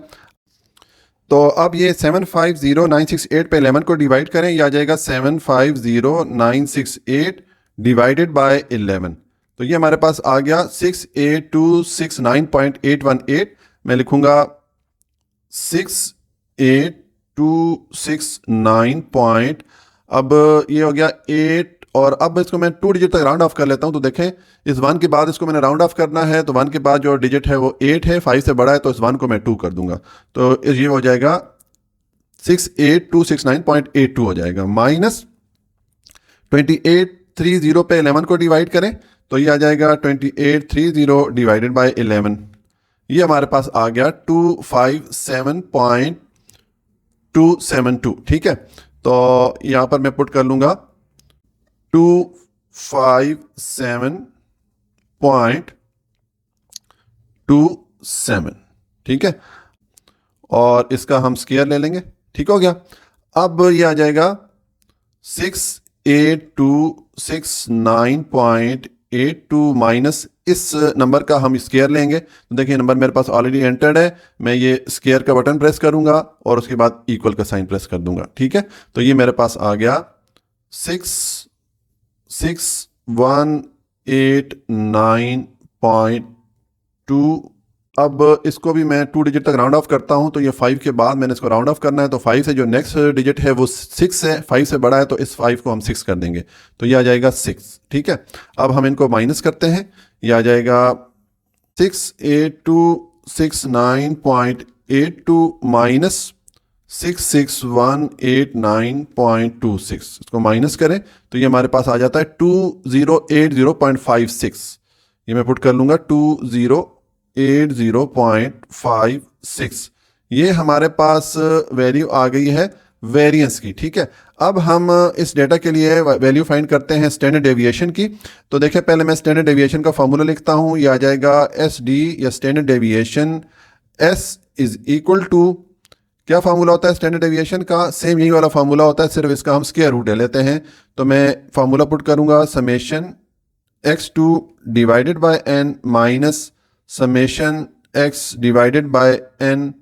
तो अब ये 750,968 पे 11 को डिवाइड करें, यह आ जाएगा 750,968 डिवाइडेड बाय 11, तो ये हमारे पास आ गया 68269.818। मैं लिखूंगा 68269 पॉइंट, अब ये हो गया 8, और अब इसको मैं 2 डिजिट तक राउंड ऑफ कर लेता हूं। तो देखें, इस 1 के बाद इसको मैंने राउंड ऑफ करना है, तो 1 के बाद जो डिजिट है वो 8 है, 5 से बड़ा है, तो इस 1 को मैं 2 कर दूंगा, तो ये हो जाएगा 68269.82 हो जाएगा माइनस 2830 पे 11 को डिवाइड करें तो ये आ जाएगा 2830 डिवाइडेड बाय 11, ये हमारे पास आ गया 257.272, ठीक है। तो यहां पर मैं पुट कर लूंगा 257.27, ठीक है, और इसका हम स्क्वायर ले लेंगे, ठीक हो गया। अब ये आ जाएगा 68269.818 0.82 माइनस इस नंबर का हम स्क्वायर लेंगे। तो देखिए नंबर मेरे पास ऑलरेडी एंटर्ड है, मैं ये स्क्वायर का बटन प्रेस करूंगा और उसके बाद इक्वल का साइन प्रेस कर दूंगा। ठीक है, तो ये मेरे पास आ गया 66189.2। अब इसको भी मैं 2 डिजिट तक राउंड ऑफ करता हूं, तो ये 5 के बाद मैंने इसको राउंड ऑफ करना है, तो 5 से जो नेक्स्ट डिजिट है वो 6 है, 5 से बड़ा है तो इस 5 को हम 6 कर देंगे, तो ये आ जाएगा 6। ठीक है, अब हम इनको माइनस करते हैं, ये आ जाएगा 68269.82 माइनस 66189.26। इसको माइनस करें तो ये हमारे पास आ जाता है 2080.56। ये मैं पुट कर लूंगा 2080.56। ये हमारे पास वैल्यू आ गई है वेरिएंस की। ठीक है, अब हम इस डेटा के लिए वैल्यू फाइंड करते हैं स्टैंडर्ड डेविएशन की। तो देखिए पहले मैं स्टैंडर्ड डेविएशन का फॉर्मूला लिखता हूं, ये आ जाएगा एस डी या standard deviation S is equal to, क्या फार्मूला होता है स्टैंडर्ड डेविएशन का, सेम यही वाला फार्मूला होता है, सिर्फ इसका हम स्क्वायर रूट ले लेते हैं। तो मैं फार्मूला पुट करूंगा summation x2 divided by n minus summation x divided by n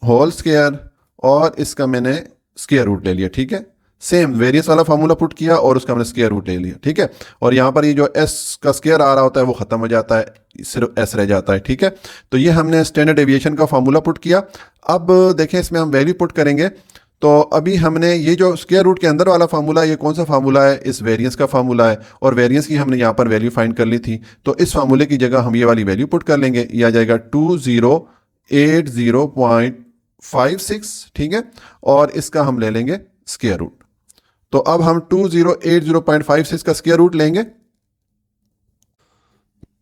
whole square, और इसका मैंने स्क्वायर रूट ले लिया। ठीक है, सेम वेरियस वाला फार्मूला पुट किया और उसका हमने स्क्वायर रूट ले लिया। ठीक है, और यहाँ पर ये जो s का स्क्वायर आ रहा होता है वो खत्म हो जाता है, सिर्फ s रह जाता है। ठीक है, तो ये हमने स्टैंडर्ड डेविएशन का फार्मूला पुट किया। अब देखें इसमें हम वैल्यू पुट करेंगे, तो अभी हमने ये जो स्क्वायर रूट के अंदर वाला फार्मूला, ये कौन सा फार्मूला है, इस वेरिएंस का फार्मूला है, और वेरिएंस की हमने यहाँ पर वैल्यू फाइंड कर ली थी, तो इस फार्मूले की जगह हम ये वाली वैल्यू पुट कर लेंगे, ये आ जाएगा 2080.56। ठीक है, और इसका हम ले लेंगे स्क्वायर रूट। तो अब हम 2080.56 का स्क्वायर रूट लेंगे।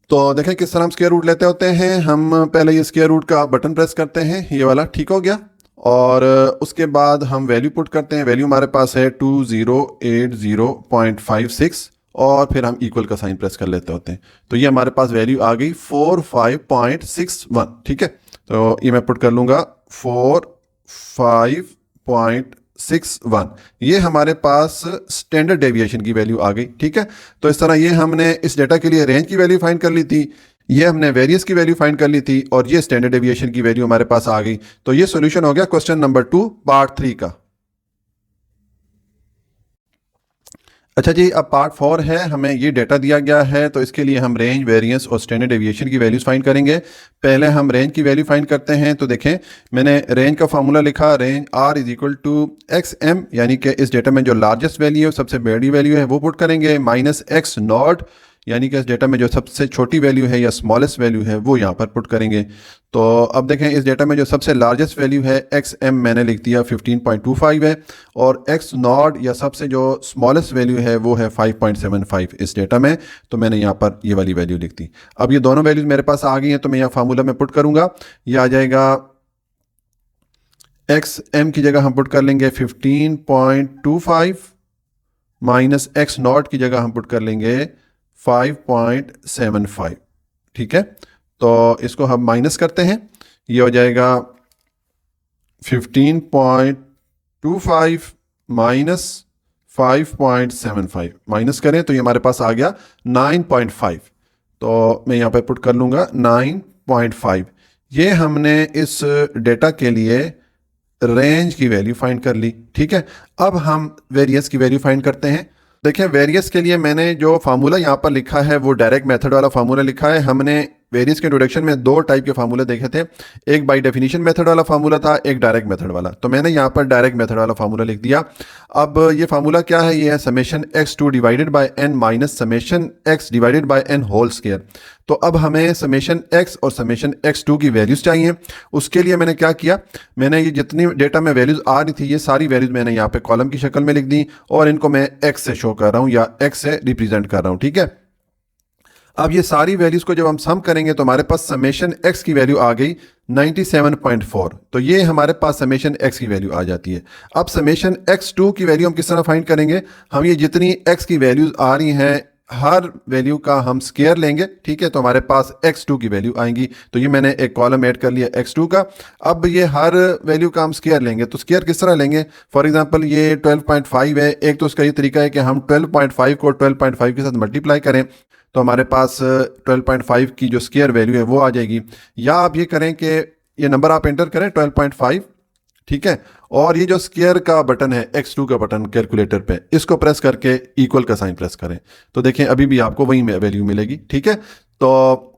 तो देखें किस तरह हम स्क्वायर रूट लेते होते हैं। हम पहले ये स्क्वायर रूट का बटन प्रेस करते हैं, ये वाला, ठीक हो गया, और उसके बाद हम वैल्यू पुट करते हैं। वैल्यू हमारे पास है 2080.56, और फिर हम इक्वल का साइन प्रेस कर लेते होते हैं, तो ये हमारे पास वैल्यू आ गई 45.61। ठीक है, तो ये मैं पुट कर लूंगा 45.61, ये हमारे पास स्टैंडर्ड डेविएशन की वैल्यू आ गई। ठीक है, तो इस तरह ये हमने इस डेटा के लिए रेंज की वैल्यू फाइंड कर ली थी, ये हमने वेरियस की वैल्यू फाइंड कर ली थी, और ये स्टैंडर्ड डेविएशन की वैल्यू हमारे पास आ गई। तो ये सॉल्यूशन हो गया क्वेश्चन नंबर 2 पार्ट 3 का। अच्छा जी, अब पार्ट 4 है, हमें ये डेटा दिया गया है, तो इसके लिए हम रेंज, वेरिएंस और स्टैंडर्ड डेविएशन की वैल्यूज फाइंड करेंगे। पहले हम रेंज की वैल्यू फाइंड करते हैं। तो देखें मैंने रेंज का फॉर्मूला लिखा, range R is equal to X M, यानी कि इस डेटा में जो लार्जेस्ट वैल्यू है, सबसे बड़ी वैल्यू है वो पुट करेंगे, माइनस एक्स नॉट, यानी कि इस डेटा में जो सबसे छोटी वैल्यू है या स्मॉलेस्ट वैल्यू है वो यहाँ पर पुट करेंगे। तो अब देखें इस डेटा में जो सबसे लार्जेस्ट वैल्यू है एक्स एम मैंने लिख दिया 15.25 है, और एक्स नॉट या सबसे जो स्मॉलेस्ट वैल्यू है वो है 5.75 इस डेटा में, तो मैंने यहाँ पर ये वाली वैल्यू लिख दी। अब ये दोनों वैल्यूज मेरे पास आ गई हैं, तो मैं यहाँ फार्मूला में पुट करूँगा, ये आ जाएगा एक्स एम की जगह हम पुट कर लेंगे 15.25 माइनस एक्स नॉट की जगह हम पुट कर लेंगे 5.75। ठीक है, तो इसको हम माइनस करते हैं, ये हो जाएगा 15.25 माइनस 5.75, माइनस करें तो ये हमारे पास आ गया 9.5। तो मैं यहाँ पे पुट कर लूँगा 9.5। ये हमने इस डेटा के लिए रेंज की वैल्यू फाइंड कर ली। ठीक है, अब हम वेरिएंस की वैल्यू फाइंड करते हैं। देखिए वेरियस के लिए मैंने जो फार्मूला यहाँ पर लिखा है वो डायरेक्ट मेथड वाला फार्मूला लिखा है। हमने वेरियस के इंट्रोडक्शन में 2 टाइप के फार्मूले देखे थे, एक बाय डेफिनेशन मेथड वाला फार्मूला था, एक डायरेक्ट मेथड वाला, तो मैंने यहाँ पर डायरेक्ट मेथड वाला फार्मूला लिख दिया। अब ये फार्मूला क्या है, ये है summation x2 divided by n minus summation x divided by n whole square. तो अब हमें समेशन x और समेशन x2 की वैल्यूज चाहिए। उसके लिए मैंने क्या किया, मैंने ये जितनी डेटा में वैल्यूज आ रही थी ये सारी वैल्यूज मैंने यहाँ पे कॉलम की शक्ल में लिख दी, और इनको मैं x से शो कर रहा हूँ या x से रिप्रेजेंट कर रहा हूँ। ठीक है, अब ये सारी वैल्यूज को जब हम सम करेंगे तो हमारे पास समेशन x की वैल्यू आ गई 97.4, तो ये हमारे पास समेशन x की वैल्यू आ जाती है। अब समेशन x2 की वैल्यू हम किस तरह फाइंड करेंगे, हम ये जितनी x की वैल्यूज आ रही हैं हर वैल्यू का हम स्केयर लेंगे, ठीक है, तो हमारे पास x2 की वैल्यू आएंगी। तो ये मैंने एक कॉलम ऐड कर लिया x2 का। अब ये हर वैल्यू का हम स्केयर लेंगे, तो स्केयर किस तरह लेंगे? फॉर एग्जांपल ये 12.5 है, एक तो उसका ये तरीका है कि हम 12.5 को 12.5 के साथ मल्टीप्लाई करें, तो हमारे पास 12.5 की जो स्केयर वैल्यू है वो आ जाएगी। या आप ये करें कि ये नंबर आप एंटर करें 12.5, ठीक है, और ये जो स्केयर का बटन है x2 का बटन कैलकुलेटर पे, इसको प्रेस करके इक्वल का साइन प्रेस करें, तो देखें अभी भी आपको वही वैल्यू मिलेगी, ठीक है। तो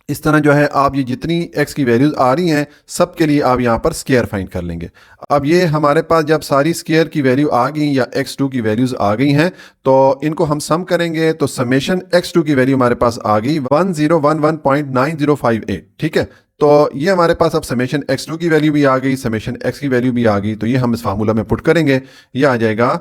इस तरह जो है आप ये जितनी x की वैल्यूज आ रही हैं सब के लिए आप यहाँ पर स्केयर फाइंड कर लेंगे। अब ये हमारे पास जब सारी स्केयर की वैल्यू आ गई या x2 की वैल्यूज आ गई हैं, तो इनको हम सम करेंगे, तो समेशन x2 की वैल्यू हमारे पास आ गई 1011.9058, ठीक है। तो ये हमारे पास अब समेशन x2 की वैल्यू भी आ गई, समेशन x की वैल्यू भी आ गई, तो ये हम इस फार्मूला में पुट करेंगे। ये आ जाएगा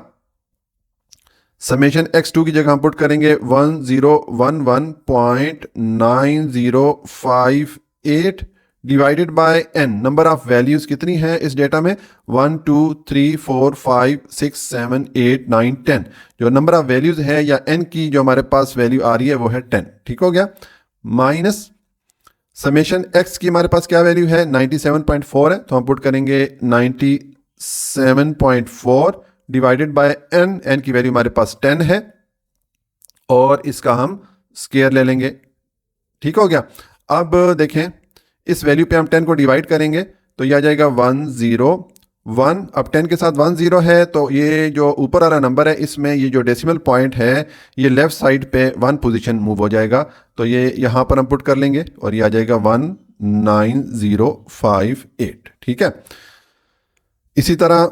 समेशन x2 की जगह हम पुट करेंगे 1011.9058 divided by n। Number of values कितनी है इस डेटा में? 1 2 3 4 5 6 7 8 9 10। जो नंबर ऑफ वैल्यूज है या n की जो हमारे पास वैल्यू आ रही है वो है 10, ठीक हो गया। माइनस समेशन x की हमारे पास क्या वैल्यू है? 97.4 है, तो हम पुट करेंगे 97.4 डिवाइडेड बाय n की वैल्यू हमारे पास 10 है, और इसका हम स्केयर ले लेंगे, ठीक हो गया। अब देखें इस वैल्यू पे हम 10 को डिवाइड करेंगे, तो ये आ जाएगा 101। अब 10 के साथ 10 है, तो ये जो ऊपर वाला नंबर है इसमें ये जो डेसिमल पॉइंट है ये लेफ्ट साइड पे 1 पोजीशन मूव हो जाएगा, तो ये यहाँ पर हम पुट कर लेंगे और ये आ जाएगा 19058, ठीक है। इसी तरह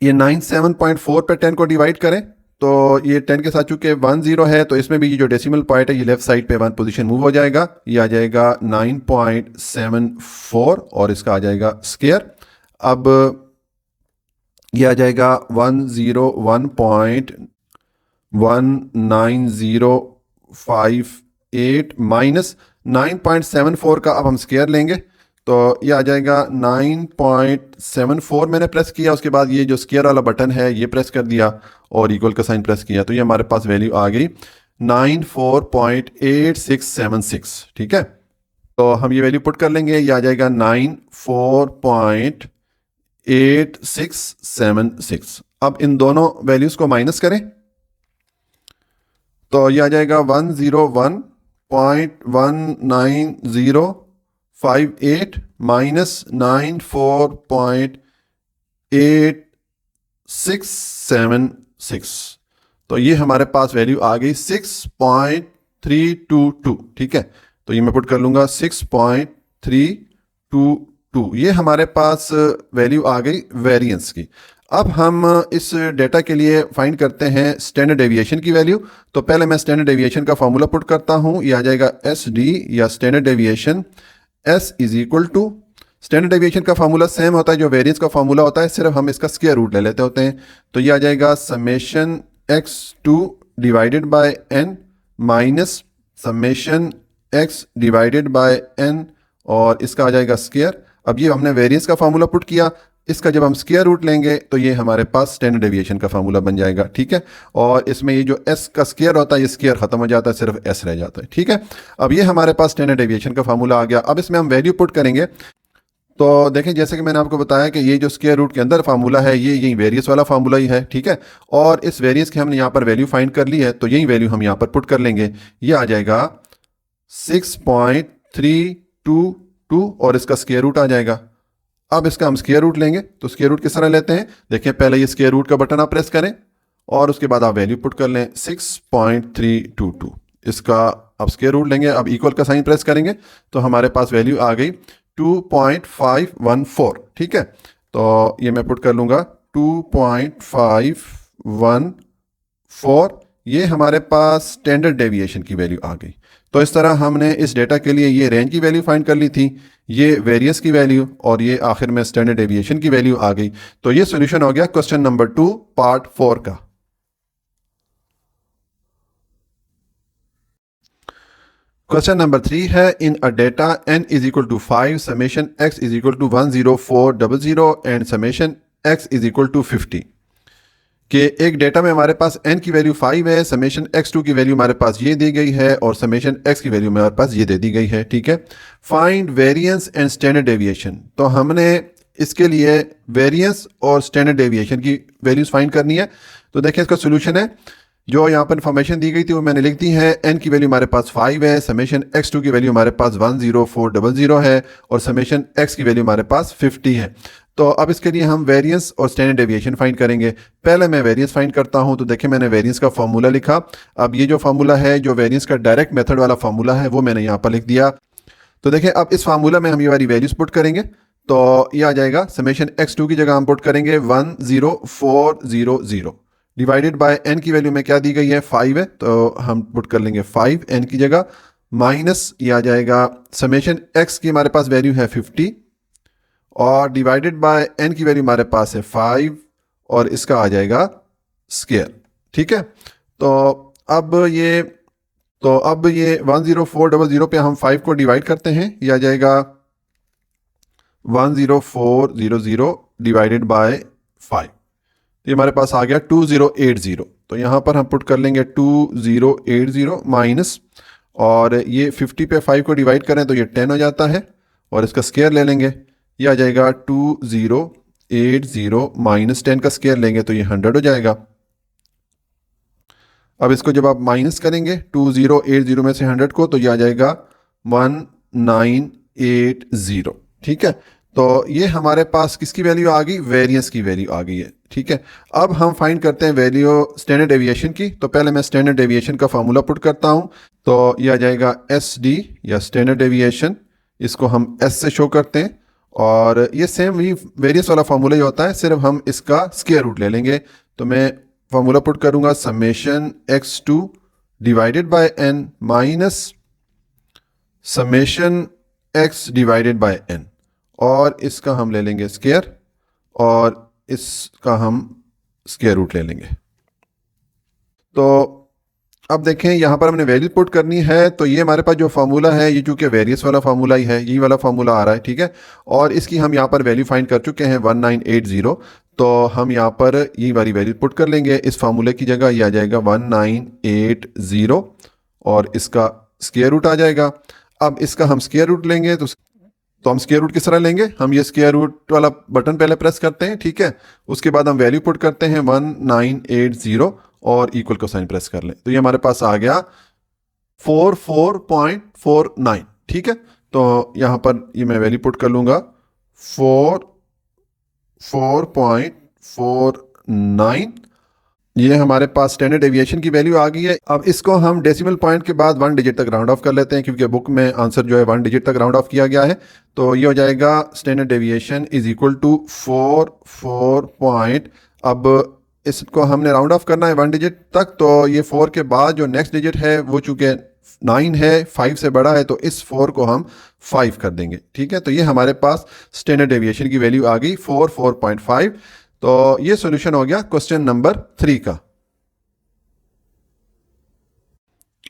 ये 97.4 पे 10 को डिवाइड करें, तो ये 10 के साथ चूंकि 10 है, तो इसमें भी ये जो डेसिमल पॉइंट है ये लेफ्ट साइड पे 1 पोजीशन मूव हो जाएगा, ये आ जाएगा 9.74 और इसका आ जाएगा स्केयर। अब ये आ जाएगा 101.19058 माइनस 9.74 का अब हम स्केयर लेंगे, तो ये आ जाएगा 9.74 मैंने प्रेस किया, उसके बाद ये जो स्केयर वाला बटन है ये प्रेस कर दिया और इक्वल का साइन प्रेस किया, तो ये हमारे पास वैल्यू आ गई 94.8676, ठीक है। तो हम ये वैल्यू पुट कर लेंगे, ये आ जाएगा 94.8676। अब इन दोनों वैल्यूज को माइनस करें, तो ये आ जाएगा 101.19058 माइनस 94.8676, तो ये हमारे पास वैल्यू आ गई 6.322, ठीक है। तो ये मैं पुट कर लूंगा 6.322, ये हमारे पास वैल्यू आ गई वेरिएंस की। अब हम इस डेटा के लिए फाइंड करते हैं स्टैंडर्ड डेविएशन की वैल्यू। तो पहले मैं स्टैंडर्ड डेविएशन का फॉर्मूला पुट करता हूं, ये आ जाएगा SD या standard deviation S is equal to, standard deviation का फार्मूला सेम होता है जो वेरिएंस का फार्मूला होता है, सिर्फ हम इसका स्क्वायर रूट ले लेते होते हैं। तो ये आ जाएगा summation x2 divided by n minus summation x divided by n, और इसका आ जाएगा स्क्वायर। अब ये हमने वेरिएंस का फार्मूला पुट किया, इसका जब हम स्क्वायर रूट लेंगे तो ये हमारे पास स्टैंडर्ड डेविएशन का फार्मूला बन जाएगा, ठीक है। और इसमें ये जो s का स्क्वायर होता है ये स्क्वायर खत्म हो जाता है, सिर्फ s रह जाता है, ठीक है। अब ये हमारे पास स्टैंडर्ड डेविएशन का फार्मूला आ गया। अब इसमें हम वैल्यू पुट करेंगे, तो देखें जैसे कि मैंने आपको बताया कि ये जो स्क्वायर रूट के अंदर फार्मूला है ये यही वेरियस वाला फार्मूला ही है, ठीक है। और इस वेरियस की हमने यहाँ पर वैल्यू फाइंड कर ली है, तो यही वैल्यू हम यहाँ पर पुट कर लेंगे, ये आ जाएगा 6.322 और इसका स्क्वायर रूट आ जाएगा। अब इसका हम स्क्वायर रूट लेंगे, तो स्क्वायर रूट किस तरह लेते हैं, देखें पहले ये स्क्वायर रूट का बटन आप प्रेस करें और उसके बाद आप वैल्यू पुट कर लें 6.322, इसका आप स्क्वायर रूट लेंगे। अब इक्वल का साइन प्रेस करेंगे तो हमारे पास वैल्यू आ गई 2.514, ठीक है। तो ये मैं पुट कर लूंगा 2.514, ये हमारे पास स्टैंडर्ड डेविएशन की वैल्यू आ गई। तो इस तरह हमने इस डेटा के लिए ये रेंज की वैल्यू फाइंड कर ली थी, ये वेरियस की वैल्यू, और ये आखिर में स्टैंडर्ड डेविएशन की वैल्यू आ गई। तो ये सॉल्यूशन हो गया क्वेश्चन नंबर 2 पार्ट 4 का। क्वेश्चन नंबर 3 है, in a data n is equal to 5 summation x is equal to 10400 and summation x is equal to 50, कि एक डेटा में हमारे पास n की वैल्यू 5 है, समेशन x2 की वैल्यू हमारे पास ये दी गई है और समेशन x की वैल्यू हमारे पास ये दे दी गई है, ठीक है। Find variance and standard deviation, तो हमने इसके लिए वेरिएंस और स्टैंडर्ड डेविएशन की वैल्यूज फाइंड करनी है। तो देखें इसका सोल्यूशन है, जो यहाँ पर इन्फॉर्मेशन दी गई थी वो मैंने लिख दी है। n की वैल्यू हमारे पास 5 है, समेशन x2 की वैल्यू हमारे पास 10400 है और समेशन x की वैल्यू हमारे पास 50 है। तो अब इसके लिए हम वेरिएंस और स्टैंडर्ड डेविएशन फाइंड करेंगे। पहले मैं वेरिएंस फाइंड करता हूं, तो देखें मैंने वेरिएंस का फॉर्मूला लिखा। अब ये जो फॉर्मूला है, जो वेरिएंस का डायरेक्ट मेथड वाला फॉर्मूला है, वो मैंने यहाँ पर लिख दिया। तो देखें अब इस फार्मूला में हम ये वाली वैल्यूज पुट करेंगे, तो ये आ जाएगा समेशन x2 की जगह हम पुट करेंगे 10400 डिवाइडेड बाय n की वैल्यू में क्या दी गई है 5 है, तो हम पुट कर लेंगे 5 n की जगह, माइनस ये आ जाएगा समेशन x की हमारे पास वैल्यू है 50 और डिवाइडेड बाय n की वैल्यू हमारे पास है 5 और इसका आ जाएगा स्क्वायर, ठीक है। तो अब ये 10400 पे हम 5 को डिवाइड करते हैं, ये आ जाएगा 10400 डिवाइडेड बाय 5, ये हमारे पास आ गया 2080। तो यहाँ पर हम पुट कर लेंगे 2080 माइनस, और ये 50 पे 5 को डिवाइड करें तो ये 10 हो जाता है और इसका स्क्वायर ले लेंगे, ये आ जाएगा 2080 माइनस 10 का स्क्वायर लेंगे तो ये 100 हो जाएगा। अब इसको जब आप माइनस करेंगे 2080 में से 100 को, तो ये आ जाएगा 1980, ठीक है। तो ये हमारे पास किसकी वैल्यू आ गई, वेरिएंस की वैल्यू आ गई है, ठीक है। अब हम फाइंड करते हैं वैल्यू स्टैंडर्ड डेविएशन की। तो पहले मैं स्टैंडर्ड डेविएशन का फार्मूला पुट करता हूं, तो ये आ जाएगा SD या स्टैंडर्ड डेविएशन, इसको हम S से शो करते हैं और ये सेम वही वेरियस वाला फार्मूला ही होता है, सिर्फ हम इसका स्क्वायर रूट ले लेंगे। तो मैं फार्मूला पुट करूंगा summation x2 divided by n minus summation x divided by n, और इसका हम ले लेंगे स्क्वायर और इसका हम स्क्वायर रूट ले लेंगे। तो अब देखें यहाँ पर हमने वैल्यू पुट करनी है, तो ये हमारे पास जो फार्मूला है ये चूंकि वेरियस वाला फार्मूला ही है, यही वाला फार्मूला आ रहा है, ठीक है। और इसकी हम यहाँ पर वैल्यू फाइंड कर चुके हैं 1980, तो हम यहाँ पर यही वाली वैल्यू पुट कर लेंगे इस फार्मूले की जगह, ये आ जाएगा 1980 और इसका स्क्वायर रूट आ जाएगा। अब इसका हम स्क्वायर रूट लेंगे, तो हम स्क्वायर रूट किस तरह लेंगे, हम ये स्क्वायर रूट वाला बटन पहले प्रेस करते हैं, ठीक है। उसके बाद हम वैल्यू पुट करते हैं 1980 और इक्वल को साइन प्रेस कर लें, तो ये हमारे पास आ गया 44.49, ठीक है। तो यहां पर ये मैं वैल्यू पुट कर लूंगा 4.49, ये हमारे पास स्टैंडर्ड डेविएशन की वैल्यू आ गई है। अब इसको हम डेसिमल पॉइंट के बाद 1 डिजिट तक राउंड ऑफ कर लेते हैं, क्योंकि बुक में आंसर जो है 1 डिजिट तक राउंड ऑफ किया गया है। तो ये हो जाएगा standard deviation is equal to 4 अब इसको हमने राउंड ऑफ करना है 1 डिजिट तक, तो ये 4 के बाद जो नेक्स्ट डिजिट है वो चूंकि 9 है, 5 से बड़ा है, तो इस 4 को हम 5 कर देंगे, ठीक है। तो ये हमारे पास स्टैंडर्ड डेविएशन की वैल्यू आ गई 4.5। तो ये सॉल्यूशन हो गया क्वेश्चन नंबर 3 का।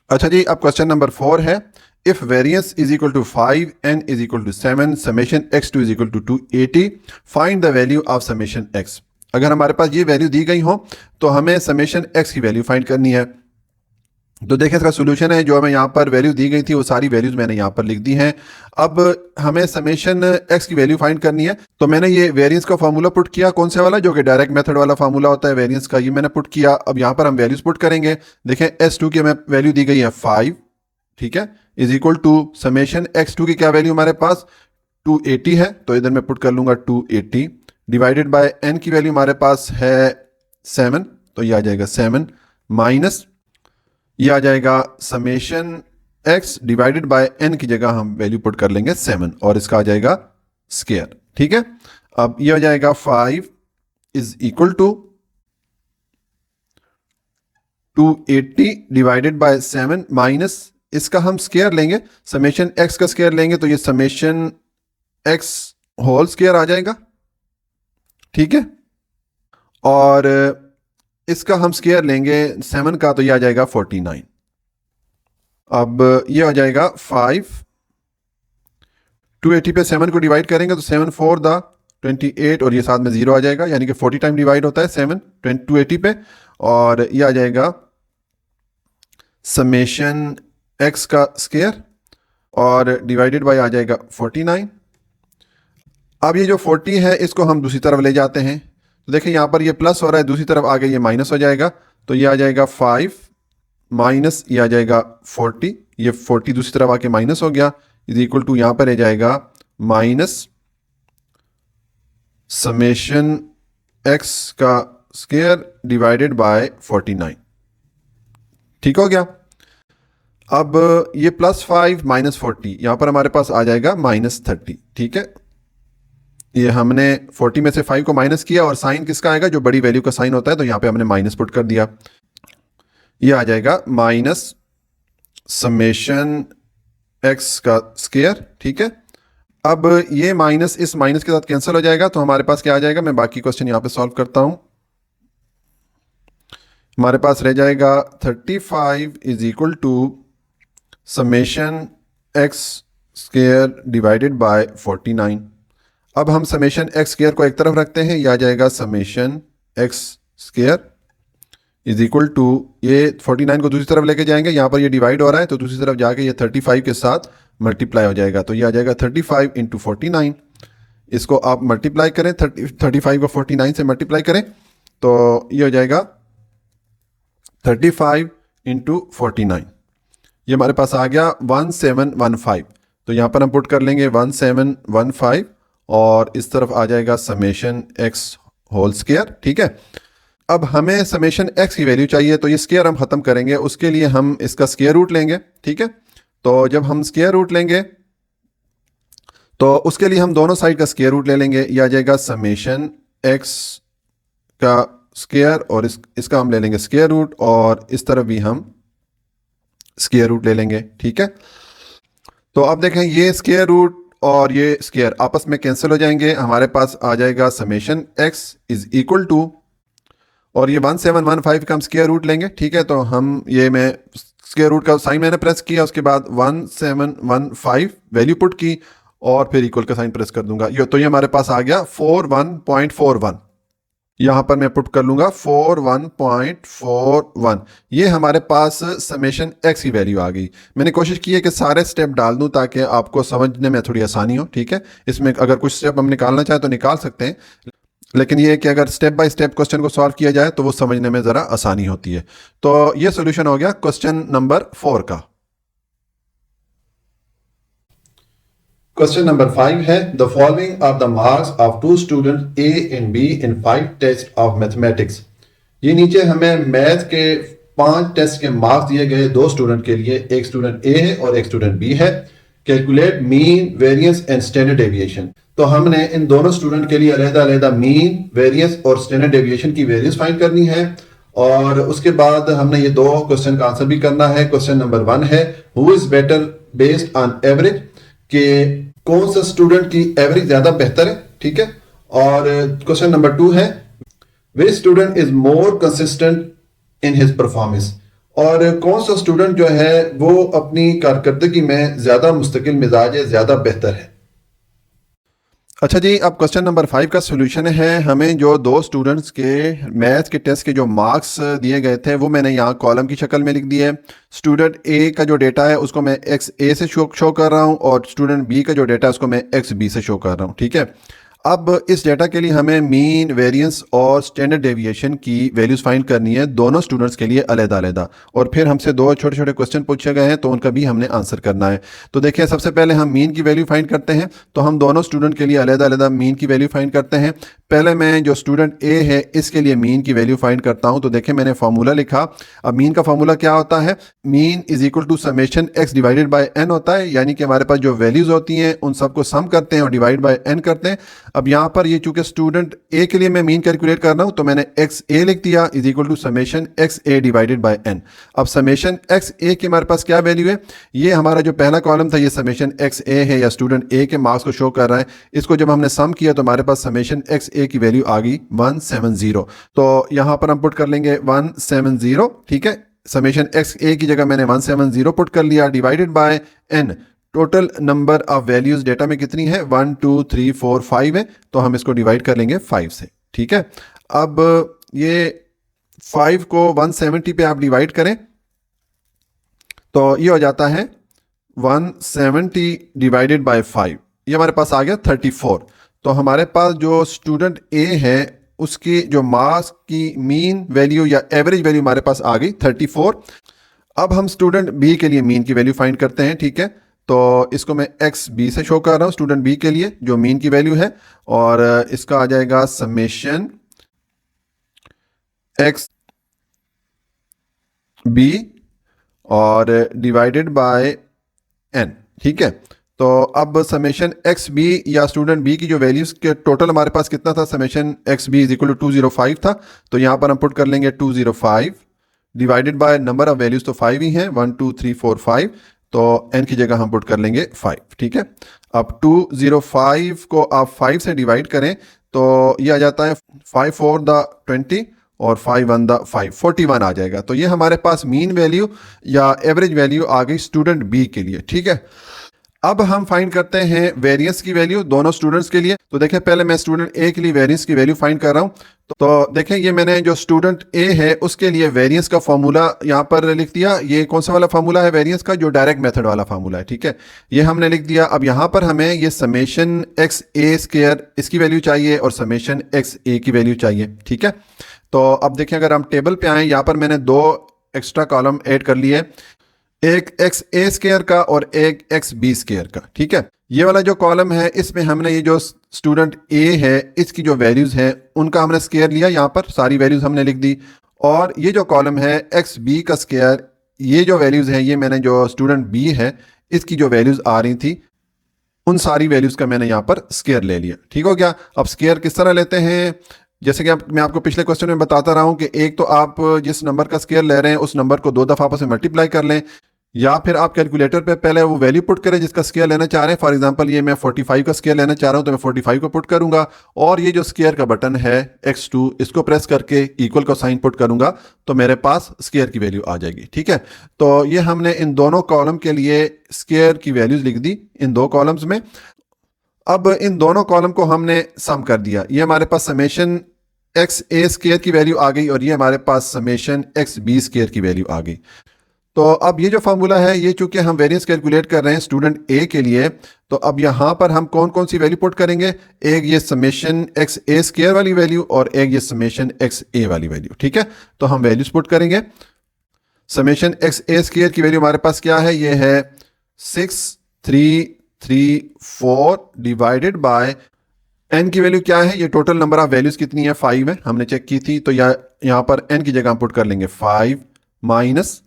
अच्छा जी, अब क्वेश्चन नंबर 4 है, if variance is equal to 5 n is equal to 7 summation x2 is equal to 280 find the value of summation x। अगर हमारे पास ये वैल्यू दी गई हो तो हमें समेशन x की वैल्यू फाइंड करनी है। तो देखें इसका सोल्यूशन है, जो हमें यहाँ पर वैल्यू दी गई थी वो सारी वैल्यूज मैंने यहाँ पर लिख दी हैं। अब हमें समेशन x की वैल्यू फाइंड करनी है, तो मैंने ये वेरिएंस का फार्मूला पुट किया, कौन से वाला, जो कि डायरेक्ट मेथड वाला फार्मूला होता है वेरिएंस का, ये मैंने पुट किया। अब यहाँ पर हम वैल्यूज पुट करेंगे। देखें S2 की हमें वैल्यू दी गई है 5, ठीक है, is equal to summation x2 की क्या वैल्यू हमारे पास 280 है, तो इधर मैं पुट कर लूंगा 280 डिवाइडेड बाय n की वैल्यू हमारे पास है 7, तो ये आ जाएगा 7 माइनस ये आ जाएगा summation x divided by n की जगह हम वैल्यू पुट कर लेंगे 7 और इसका आ जाएगा स्क्वायर, ठीक है। अब ये हो जाएगा 5 is equal to 280 divided by 7 minus इसका हम स्क्वायर लेंगे, समेशन x का स्क्वायर लेंगे, तो ये समेशन x होल स्क्वायर आ जाएगा, ठीक है। और इसका हम स्क्वायर लेंगे 7 का, तो ये आ जाएगा 49। अब ये आ जाएगा 5, 280 पे 7 को डिवाइड करेंगे तो 7 4 द 28 और ये साथ में 0 आ जाएगा, यानी कि 40 टाइम डिवाइड होता है 7 280 पे, और ये आ जाएगा समेशन x का स्क्वायर और डिवाइडेड बाय आ जाएगा 49। अब ये जो 40 है इसको हम दूसरी तरफ ले जाते हैं, तो देखें यहाँ पर ये प्लस हो रहा है, दूसरी तरफ आगे ये माइनस हो जाएगा, तो ये आ जाएगा 5 माइनस ये आ जाएगा 40, ये 40 दूसरी तरफ आके माइनस हो गया, इज इक्वल टू यहाँ पर आ जाएगा माइनस समेशन x का स्क्वायर डिवाइडेड बाय 49। ठीक हो गया। अब ये +5 माइनस 40 यहाँ पर हमारे पास आ जाएगा -30। ठीक है, ये हमने 40 में से 5 को माइनस किया और साइन किसका आएगा, जो बड़ी वैल्यू का साइन होता है, तो यहाँ पे हमने माइनस पुट कर दिया, ये आ जाएगा माइनस समेशन x का स्क्वायर। ठीक है, अब ये माइनस इस माइनस के साथ कैंसिल हो जाएगा, तो हमारे पास क्या आ जाएगा, मैं बाकी क्वेश्चन यहाँ पे सॉल्व करता हूँ। हमारे पास रह जाएगा 35 is equal to summation x square divided by 49। अब हम समेशन x स्क्वायर को एक तरफ रखते हैं, यह आ जाएगा summation x square is equal to, ये 49 को दूसरी तरफ लेके जाएंगे, यहाँ पर ये डिवाइड हो रहा है तो दूसरी तरफ जाके ये 35 के साथ मल्टीप्लाई हो जाएगा, तो ये आ जाएगा 35 इंटू 49। इसको आप मल्टीप्लाई करें, 35 को 49 से मल्टीप्लाई करें तो ये हो जाएगा 35 इंटू 49, ये हमारे पास आ गया 1715। तो यहाँ पर हम पुट कर लेंगे 1715 और इस तरफ आ जाएगा समेशन x होल स्क्वायर। ठीक है, अब हमें समेशन x की वैल्यू चाहिए, तो ये स्क्वायर हम खत्म करेंगे, उसके लिए हम इसका स्क्वायर रूट लेंगे। ठीक है, तो जब हम स्क्वायर रूट लेंगे तो उसके लिए हम दोनों साइड का स्क्वायर रूट ले लेंगे, यह आ जाएगा समेशन x का स्क्वायर और इसका हम ले लेंगे स्क्वायर रूट और इस तरफ भी हम स्क्वायर रूट ले लेंगे। ठीक है, तो अब देखें ये स्क्वायर रूट और ये स्क्वायर आपस में कैंसिल हो जाएंगे, हमारे पास आ जाएगा summation x is equal to, और ये 1715 का हम स्क्वायर रूट लेंगे। ठीक है, तो हम ये मैं स्क्वायर रूट का साइन मैंने प्रेस किया, उसके बाद 1715 वैल्यू पुट की और फिर इक्वल का साइन प्रेस कर दूंगा, तो ये हमारे पास आ गया 41.41। यहाँ पर मैं पुट कर लूंगा 41.41, ये हमारे पास समेशन x की वैल्यू आ गई। मैंने कोशिश की है कि सारे स्टेप डाल दूं ताकि आपको समझने में थोड़ी आसानी हो। ठीक है, इसमें अगर कुछ स्टेप हम निकालना चाहें तो निकाल सकते हैं, लेकिन ये कि अगर स्टेप बाय स्टेप क्वेश्चन को सॉल्व किया जाए तो वो समझने में ज़रा आसानी होती है। तो ये सोल्यूशन हो गया क्वेश्चन नंबर 4 का। क्वेश्चन नंबर 5 है, the following are the marks of two student A and B in 5 test of mathematics. ये नीचे हमें मैथ के 5 टेस्ट के मार्क्स दिए गए दो स्टूडेंट के लिए, एक स्टूडेंट ए है और एक स्टूडेंट बी है। Calculate mean, variance and standard deviation. तो हमने इन दोनों स्टूडेंट के लिए अलग-अलग मीन, वेरिएंस और स्टैंडर्ड डेविएशन की वैल्यूज फाइंड करनी है, और उसके बाद हमने ये दो क्वेश्चन का आंसर भी करना है। क्वेश्चन नंबर 1 है, who is better based on average, कि कौन सा स्टूडेंट की एवरेज ज्यादा बेहतर है। ठीक है, और क्वेश्चन नंबर 2 है, which student is more consistent in his performance, और कौन सा स्टूडेंट जो है वो अपनी कारकर्दगी में ज्यादा मुस्तकिल मिजाज है, ज्यादा बेहतर है। अच्छा जी, अब क्वेश्चन नंबर 5 का सोल्यूशन है। हमें जो दो स्टूडेंट्स के मैथ के टेस्ट के जो मार्क्स दिए गए थे वो मैंने यहाँ कॉलम की शक्ल में लिख दिए है। स्टूडेंट ए का जो डेटा है उसको मैं एक्स ए से शो कर रहा हूँ और स्टूडेंट बी का जो डेटा है उसको मैं एक्स बी से शो कर रहा हूँ। ठीक है, अब इस डेटा के लिए हमें मीन, वेरिएंस और स्टैंडर्ड डेविएशन की वैल्यूज फाइंड करनी है दोनों स्टूडेंट्स के लिए अलग-अलग, और फिर हमसे दो छोटे छोटे क्वेश्चन पूछे गए हैं तो उनका भी हमने आंसर करना है। तो देखिए, सबसे पहले हम मीन की वैल्यू फाइंड करते हैं, तो हम दोनों स्टूडेंट के लिए अलग-अलग मीन की वैल्यू फाइंड करते हैं। पहले मैं जो स्टूडेंट ए है इसके लिए मीन की वैल्यू फाइंड करता हूं। तो देखिए, मैंने फार्मूला लिखा। अब मीन का फार्मूला क्या होता है, mean is equal to summation x divided by n होता है, यानी कि हमारे पास जो वैल्यूज होती हैं उन सबको सम करते हैं और डिवाइड बाय एन करते हैं। अब यहाँ पर ये चूंकि स्टूडेंट ए के लिए मैं मीन कैलकुलेट कर रहा हूं तो मैंने एक्स ए लिख दिया is equal to summation x A divided by n. अब समेशन एक्स ए की हमारे पास क्या वैल्यू है, ये हमारा जो पहला कॉलम था ये समेशन एक्स ए है या स्टूडेंट ए के मार्क्स को शो कर रहा है। इसको जब हमने सम किया तो हमारे पास समेशन एक्स ए की वैल्यू आ गई 170। तो यहां पर हम पुट कर लेंगे 170। ठीक है, समेशन एक्स ए की जगह मैंने 170 पुट कर लिया divided by n. Total number of values data में कितनी है, 1 2 3 4 5 है, तो हम इसको डिवाइड कर लेंगे 5 से। ठीक है, अब ये 5 को 170 पे आप डिवाइड करें तो ये हो जाता है 170 डिवाइडेड बाय 5, ये हमारे पास आ गया 34। तो हमारे पास जो स्टूडेंट ए है उसकी जो मार्क्स की मीन वैल्यू या एवरेज वैल्यू हमारे पास आ गई 34। अब हम स्टूडेंट बी के लिए मीन की वैल्यू फाइंड करते हैं। ठीक है, तो इसको मैं एक्स बी से शो कर रहा हूँ स्टूडेंट बी के लिए जो मीन की वैल्यू है, और इसका आ जाएगा समेशन एक्स बी और डिवाइडेड बाय एन। ठीक है, तो अब समेशन एक्स बी या स्टूडेंट बी की जो वैल्यूज के टोटल हमारे पास कितना था, summation x B is equal to 205 था, तो यहाँ पर हम पुट कर लेंगे 205 divided by number of values तो 5 ही हैं, 1 2 3 4 5, तो n की जगह हम पुट कर लेंगे 5। ठीक है, अब 205 को आप 5 से डिवाइड करें तो ये आ जाता है 5 4 द 20 और 5 1 द 5, 41 आ जाएगा। तो ये हमारे पास मीन वैल्यू या एवरेज वैल्यू आ गई स्टूडेंट बी के लिए। ठीक है, अब हम फाइंड करते हैं वेरिएंस की वैल्यू दोनों स्टूडेंट्स के लिए। तो देखें पहले मैं स्टूडेंट ए के लिए वेरिएंस की वैल्यू फाइंड कर रहा हूं। तो देखें ये मैंने जो स्टूडेंट ए है उसके लिए वेरिएंस का फॉर्मूला यहां पर लिख दिया। ये कौन सा वाला फॉर्मूला है वेरिएंस का, जो डायरेक्ट मेथड वाला फॉर्मूला है। ठीक है, ये हमने लिख दिया। अब यहां पर हमें ये समेशन एक्स ए स्क्वायर इसकी वैल्यू चाहिए और समेशन एक्स ए की वैल्यू चाहिए। ठीक है, तो अब देखें अगर हम टेबल पे आए, यहां पर मैंने दो एक्स्ट्रा कॉलम ऐड कर लिए, एक एक्स ए स्क्वायर का और एक एक्स बी स्क्वायर का। ठीक है, ये वाला जो कॉलम है इसमें हमने ये जो स्टूडेंट ए है इसकी जो वैल्यूज हैं उनका हमने स्क्वायर लिया, यहाँ पर सारी वैल्यूज हमने लिख दी। और ये जो कॉलम है एक्स बी का स्क्वायर, ये जो वैल्यूज है ये मैंने जो स्टूडेंट बी है इसकी जो वैल्यूज आ रही थी उन सारी वैल्यूज का मैंने यहाँ पर स्क्वायर ले लिया। ठीक हो गया। अब स्क्वायर किस तरह लेते हैं, जैसे कि मैं आपको पिछले क्वेश्चन में बताता रहा हूं कि एक तो आप जिस नंबर का स्क्वायर ले रहे हैं उस नंबर को 2 दफा आपस में मल्टीप्लाई कर लें, या फिर आप कैलकुलेटर पे पहले वो वैल्यू पुट करें जिसका स्क्वायर लेना चाह रहे हैं। फॉर एग्जांपल ये मैं 45 का स्क्वायर लेना चाह रहा हूं तो मैं 45 को पुट करूंगा, और ये जो स्क्वायर का बटन है x2 इसको प्रेस करके इक्वल का साइन पुट करूंगा तो मेरे पास स्क्वायर की वैल्यू आ जाएगी। ठीक है, तो ये हमने इन दोनों कॉलम के लिए स्क्वायर की वैल्यूज लिख दी इन दो कॉलम्स में। अब इन दोनों कॉलम को हमने सम कर दिया, ये हमारे पास समेशन एक्स ए स्क्वायर की वैल्यू आ गई और ये हमारे पास समेशन एक्स बी स्क्वायर की वैल्यू आ गई। तो अब ये जो फार्मूला है ये चूंकि हम वेरिएंस कैलकुलेट कर रहे हैं स्टूडेंट ए के लिए, तो अब यहां पर हम कौन कौन सी वैल्यू पुट करेंगे, एक ये समेशन एक्स ए स्क्वायर वाली वैल्यू और एक ये समेशन एक्स ए वाली वैल्यू। ठीक है, तो हम वैल्यूज पुट करेंगे। समेशन एक्स ए स्क्वायर की वैल्यू हमारे पास क्या है, ये है 6334 डिवाइडेड बाय n की वैल्यू क्या है, ये टोटल नंबर ऑफ वैल्यूज कितनी है 5 है, हमने चेक की थी। तो यहां पर n की जगह हम पुट कर लेंगे 5 माइनस,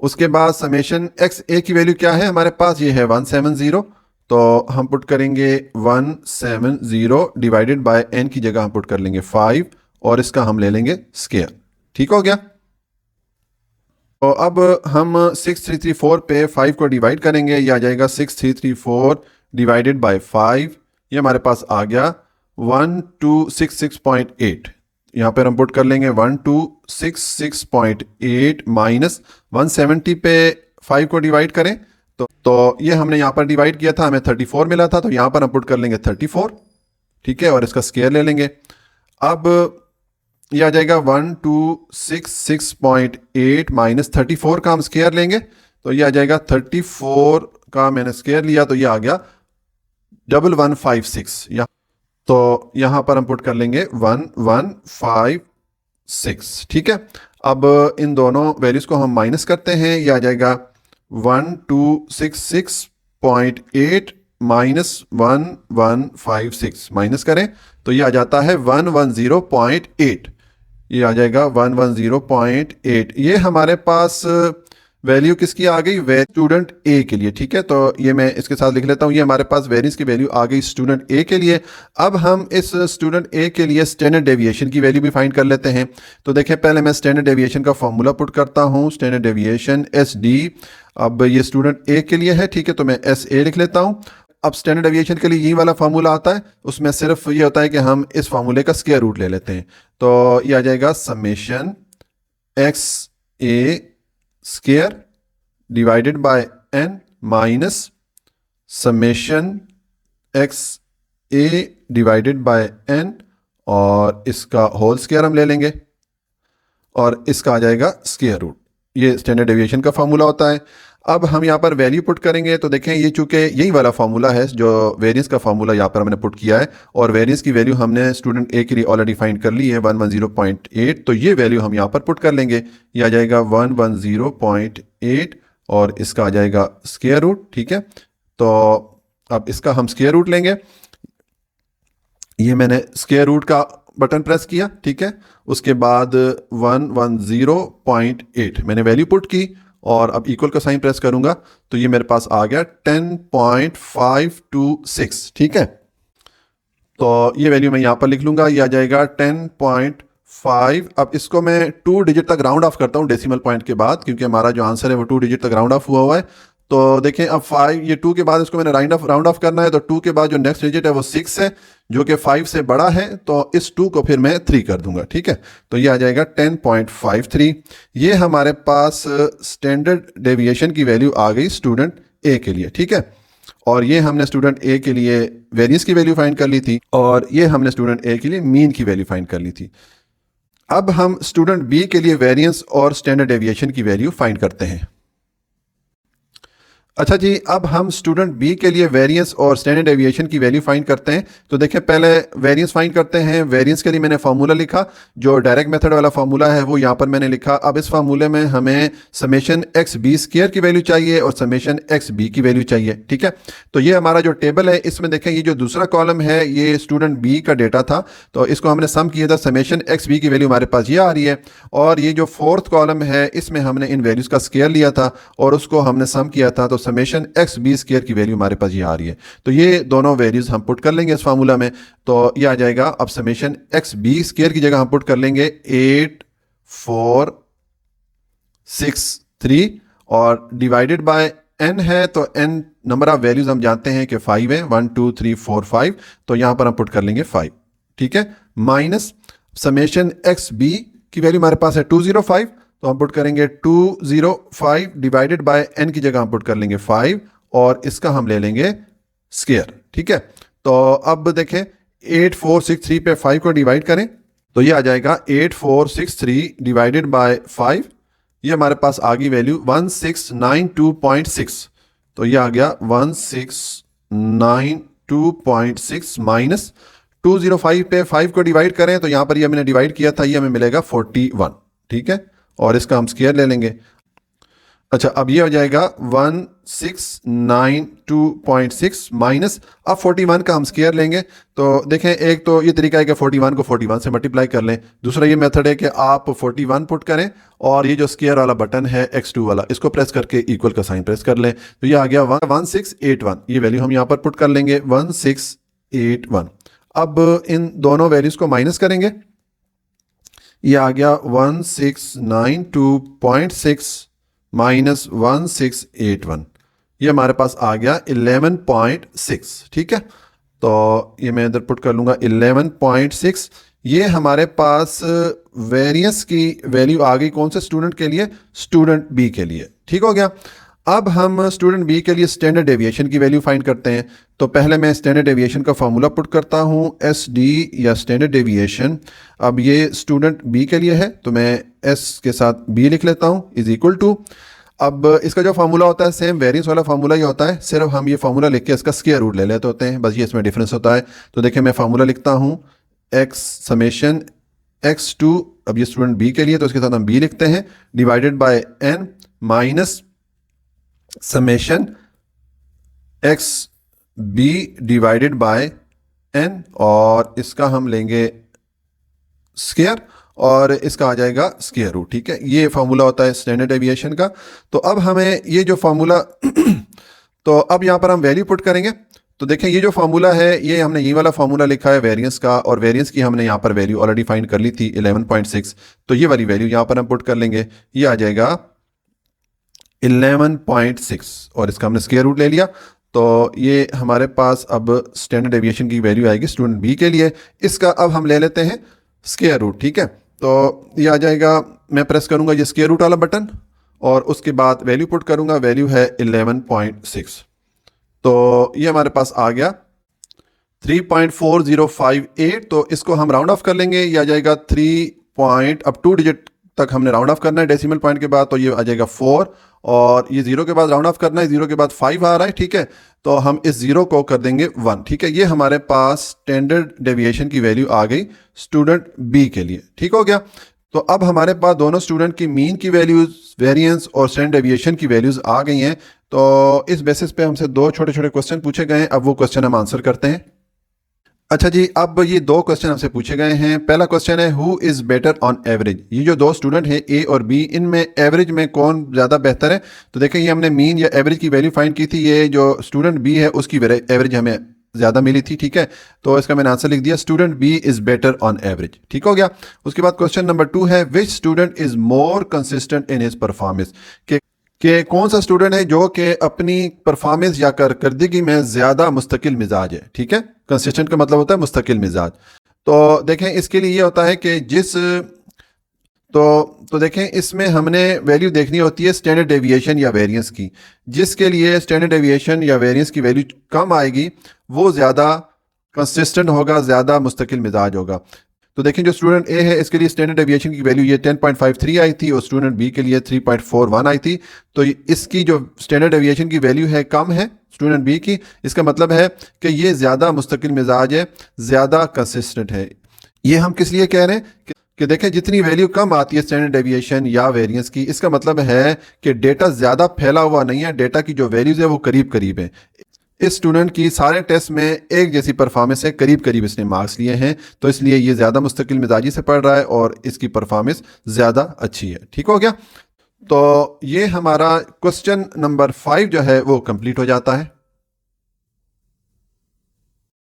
उसके बाद समेशन एक्स ए की वैल्यू क्या है हमारे पास, ये है 170, तो हम पुट करेंगे 170 डिवाइडेड बाय n की जगह हम पुट कर लेंगे 5 और इसका हम ले लेंगे स्क्वायर। ठीक हो गया। तो अब हम 6334 पे 5 को डिवाइड करेंगे, यह आ जाएगा 6334 डिवाइडेड बाय 5, ये हमारे पास आ गया 1266.8। यहाँ पर हम पुट कर लेंगे 1266.8 माइनस 170 पे 5 को डिवाइड करें तो ये हमने यहाँ पर डिवाइड किया था, हमें 34 मिला था, तो यहाँ पर हम पुट कर लेंगे 34। ठीक है, और इसका स्क्वायर ले लेंगे। अब ये आ जाएगा 1266.8 माइनस 34 का हम स्क्वायर लेंगे तो ये आ जाएगा 34 का मैंने स्क्वायर लिया तो ये आ गया 1156। तो यहां पर हम पुट कर लेंगे 1156। ठीक है, अब इन दोनों वैल्यूज को हम माइनस करते हैं, ये आ जाएगा 1266.8 माइनस 1156 माइनस करें तो ये आ जाता है 110.8, ये आ जाएगा 110.8। ये हमारे पास वैल्यू किसकी आ गई, स्टूडेंट ए के लिए। ठीक है, तो ये मैं इसके साथ लिख लेता हूं, ये हमारे पास वेरिएंस की वैल्यू आ गई स्टूडेंट ए के लिए। अब हम इस स्टूडेंट ए के लिए स्टैंडर्ड डेविएशन की वैल्यू भी फाइंड कर लेते हैं। तो देखें पहले मैं स्टैंडर्ड डेविएशन का फॉर्मूला पुट करता हूं, स्टैंडर्ड डेविएशन एस डी। अब ये स्टूडेंट ए के लिए है, ठीक है, तो मैं एस ए लिख लेता हूं। अब स्टैंडर्ड डेविएशन के लिए यही वाला फार्मूला आता है, उसमें सिर्फ ये होता है कि हम इस फार्मूले का स्क्वायर रूट ले लेते हैं। तो ये आ जाएगा summation x A square divided by n minus summation x A divided by n और इसका होल स्क्वायर हम ले लेंगे और इसका आ जाएगा स्क्वायर रूट। ये स्टैंडर्ड डेविएशन का फार्मूला होता है। अब हम यहाँ पर वैल्यू पुट करेंगे तो देखें ये चूंकि यही वाला फार्मूला है जो वेरिएंस का फार्मूला यहाँ पर हमने पुट किया है और वेरिएंस की वैल्यू हमने स्टूडेंट ए के लिए ऑलरेडी फाइंड कर ली है 110.8। तो ये वैल्यू हम यहाँ पर पुट कर लेंगे। ये आ जाएगा 110.8 और इसका आ जाएगा स्क्वायर रूट। ठीक है, तो अब इसका हम स्क्वायर रूट लेंगे। ये मैंने स्क्वायर रूट का बटन प्रेस किया। ठीक है, उसके बाद 110.8 मैंने वैल्यू पुट की और अब इक्वल का साइन प्रेस करूंगा तो ये मेरे पास आ गया 10.526। ठीक है, तो ये वैल्यू मैं यहां पर लिख लूंगा। ये आ जाएगा 10.5। अब इसको मैं 2 डिजिट तक राउंड ऑफ करता हूं डेसिमल पॉइंट के बाद, क्योंकि हमारा जो आंसर है वो 2 डिजिट तक राउंड ऑफ हुआ है। तो देखें अब 5, ये 2 के बाद इसको मैंने राउंड ऑफ करना है, तो 2 के बाद जो नेक्स्ट डिजिट है वो 6 है जो कि 5 से बड़ा है, तो इस 2 को फिर मैं 3 कर दूंगा। ठीक है, तो ये आ जाएगा 10.53। ये हमारे पास स्टैंडर्ड डेविएशन की वैल्यू आ गई स्टूडेंट ए के लिए। ठीक है, और ये हमने स्टूडेंट ए के लिए वेरिएंस की वैल्यू फाइंड कर ली थी और ये हमने स्टूडेंट ए के लिए मीन की वैल्यू फाइंड कर ली थी। अब हम स्टूडेंट बी के लिए वेरिएंस और स्टैंडर्ड डेविएशन की वैल्यू फाइंड करते हैं। अच्छा जी, अब हम स्टूडेंट बी के लिए वेरिएंस और स्टैंडर्ड डेविएशन की वैल्यू फाइंड करते हैं। तो देखें पहले वेरिएंस फाइंड करते हैं। वेरिएंस के लिए मैंने फार्मूला लिखा, जो डायरेक्ट मेथड वाला फार्मूला है वो यहाँ पर मैंने लिखा। अब इस फार्मूले में हमें समेशन एक्स बी स्क्वायर की वैल्यू चाहिए और समेशन एक्स बी की वैल्यू चाहिए। ठीक है, तो ये हमारा जो टेबल है इसमें देखें ये जो दूसरा कॉलम है ये स्टूडेंट बी का डेटा था, तो इसको हमने सम किया था। समेशन एक्स बी की वैल्यू हमारे पास ये आ रही है और ये जो फोर्थ कॉलम है इसमें हमने इन वैल्यूज का स्क्वायर लिया था और उसको हमने सम किया था, तो समेशन एक्स बी स्क्वायर की वैल्यू हमारे पास ये आ रही है। तो ये दोनों वैल्यूज हम पुट कर लेंगे इस फार्मूला में, तो ये आ जाएगा। अब समेशन एक्स बी स्क्वायर की जगह हम पुट कर लेंगे 8463 और डिवाइडेड बाय n है, तो n नंबर ऑफ वैल्यूज हम जानते हैं कि 5 है, 1 2 3 4 5, तो यहां पर हम पुट कर लेंगे 5। ठीक है, माइनस समेशन एक्स बी की वैल्यू हमारे पास है 205, तो हम पुट करेंगे 205 डिवाइडेड बाय n की जगह हम पुट कर लेंगे 5 और इसका हम ले लेंगे स्क्वायर। ठीक है, तो अब देखें 8463 पे 5 को डिवाइड करें तो ये आ जाएगा 8463 डिवाइडेड बाय 5। ये हमारे पास आ गई वैल्यू 1692.6, तो ये आ गया 1692.6 माइनस 205 पे 5 को डिवाइड करें तो यहां पर ये हमने डिवाइड किया था, ये हमें मिलेगा 41। ठीक है, और इसका हम स्क्वायर ले लेंगे। अच्छा, अब ये हो जाएगा 1692.6 माइनस, अब 41 का हम स्क्वायर लेंगे। तो देखें एक तो ये तरीका है कि 41 को 41 से मल्टीप्लाई कर लें, दूसरा ये मेथड है कि आप 41 पुट करें और ये जो स्क्वायर वाला बटन है x2 वाला इसको प्रेस करके इक्वल का साइन प्रेस कर लें, तो ये आ गया 1681। ये वैल्यू हम यहाँ पर पुट कर लेंगे 1681। अब इन दोनों वैल्यूज को माइनस करेंगे, ये आ गया 1692.6 माइनस 1681, ये हमारे पास आ गया 11.6। ठीक है, तो ये मैं इधर पुट कर लूंगा 11.6। ये हमारे पास वेरिएंस की वैल्यू आ गई कौन से स्टूडेंट के लिए? स्टूडेंट बी के लिए। ठीक हो गया। अब हम स्टूडेंट बी के लिए स्टैंडर्ड डेविएशन की वैल्यू फाइंड करते हैं। तो पहले मैं स्टैंडर्ड डेविएशन का फार्मूला पुट करता हूं, एस डी या स्टैंडर्ड डेविएशन। अब ये स्टूडेंट बी के लिए है तो मैं एस के साथ बी लिख लेता हूं इज इक्वल टू। अब इसका जो फार्मूला होता है सेम वेरिएंस वाला फार्मूला ही होता है, सिर्फ हम ये फार्मूला लिख के इसका स्क्वायर रूट ले लेते होते हैं, बस ये इसमें डिफरेंस होता है। तो देखिए मैं फार्मूला लिखता हूँ एक्स समेशन x2, अब ये स्टूडेंट बी के लिए तो इसके साथ हम बी लिखते हैं, divided by n minus summation x B divided by n और इसका हम लेंगे स्क्वायर और इसका आ जाएगा स्क्वायर रूट। ठीक है, ये फार्मूला होता है स्टैंडर्ड डेविएशन का। तो अब हमें ये जो फार्मूला तो अब यहां पर हम वैल्यू पुट करेंगे। तो देखें ये जो फार्मूला है ये हमने ये वाला फार्मूला लिखा है वेरिएंस का, और वेरिएंस की हमने यहाँ पर वैल्यू ऑलरेडी फाइंड कर ली थी 11.6, तो ये वाली वैल्यू यहाँ पर हम पुट कर लेंगे, ये आ जाएगा 11.6 और इसका हमने स्क्वायर रूट ले लिया। तो ये हमारे पास अब स्टैंडर्ड डेविएशन की वैल्यू आएगी स्टूडेंट बी के लिए। इसका अब हम ले लेते हैं स्क्वायर रूट। ठीक है, तो ये आ जाएगा, मैं प्रेस करूंगा ये स्क्वायर रूट वाला बटन और उसके बाद वैल्यू पुट करूंगा, वैल्यू है 11.6। तो ये हमारे पास आ गया 3.4058। तो इसको हम राउंड ऑफ कर लेंगे, ये आ जाएगा 3 अब 2 डिजिट तक हमने राउंड ऑफ करना है डेसिमल पॉइंट के बाद, तो ये आ जाएगा 4 और ये 0 के बाद राउंड ऑफ करना है, 0 के बाद 5 आ रहा है, ठीक है। तो हम इस 0 को कर देंगे 1, ठीक है। ये हमारे पास स्टैंडर्ड डेविएशन की वैल्यू आ गई स्टूडेंट बी के लिए, ठीक हो गया। तो अब हमारे पास दोनों स्टूडेंट की मीन की वैल्यूज, वेरिएंस और स्टैंडर्ड डेविएशन की वैल्यूज आ गई हैं। तो इस बेसिस पे हमसे 2 छोटे छोटे क्वेश्चन पूछे गए हैं, अब वो क्वेश्चन हम आंसर करते हैं। अच्छा जी, अब ये 2 क्वेश्चन हमसे पूछे गए हैं। पहला क्वेश्चन है who is better on average. ये जो 2 स्टूडेंट हैं ए और बी, इनमें एवरेज में कौन ज़्यादा बेहतर है। तो देखें, ये हमने मीन या एवरेज की वैल्यू फाइंड की थी, ये जो स्टूडेंट बी है उसकी एवरेज हमें ज़्यादा मिली थी, ठीक है। तो इसका मैंने आंसर लिख दिया student B is better on average, ठीक हो गया। उसके बाद क्वेश्चन नंबर 2 है which student is more consistent in his performance. कि कौन सा स्टूडेंट है जो कि अपनी परफॉर्मेंस या कारकर्दगी में ज़्यादा मुस्तकिल मिजाज है, ठीक है। कंसिस्टेंट का मतलब होता है मुस्तकिल मिजाज। तो देखें, इसके लिए ये होता है कि तो देखें, इसमें हमने वैल्यू देखनी होती है स्टैंडर्ड डेविएशन या वेरिएंस की। जिसके लिए स्टैंडर्ड डेविएशन या वेरिएंस की वैल्यू कम आएगी वो ज़्यादा कंसिस्टेंट होगा, ज़्यादा मुस्तकिल मिजाज होगा। तो देखें, जो स्टूडेंट ए है इसके लिए स्टैंडर्ड डेविएशन की वैल्यू ये 10.53 आई थी और स्टूडेंट बी के लिए 3.41 आई थी। तो इसकी जो स्टैंडर्ड डेविएशन की वैल्यू है कम है स्टूडेंट बी की। इसका मतलब है कि ये ज़्यादा मुस्तकिल मिजाज है, ज़्यादा कंसिस्टेंट है। ये हम किस लिए कह रहे हैं कि देखें, जितनी वैल्यू कम आती है स्टैंडर्ड डेविएशन या वेरिएंस की, इसका मतलब है कि डेटा ज़्यादा फैला हुआ नहीं है, डेटा की जो वैल्यूज़ है वो करीब करीब है। इस स्टूडेंट की सारे टेस्ट में एक जैसी परफॉर्मेंस है, करीब करीब इसने मार्क्स लिए हैं, तो इसलिए ये ज़्यादा मुस्तकिल मिजाजी से पढ़ रहा है और इसकी परफॉर्मेंस ज़्यादा अच्छी है, ठीक हो गया। तो ये हमारा क्वेश्चन नंबर 5 जो है वो कंप्लीट हो जाता है।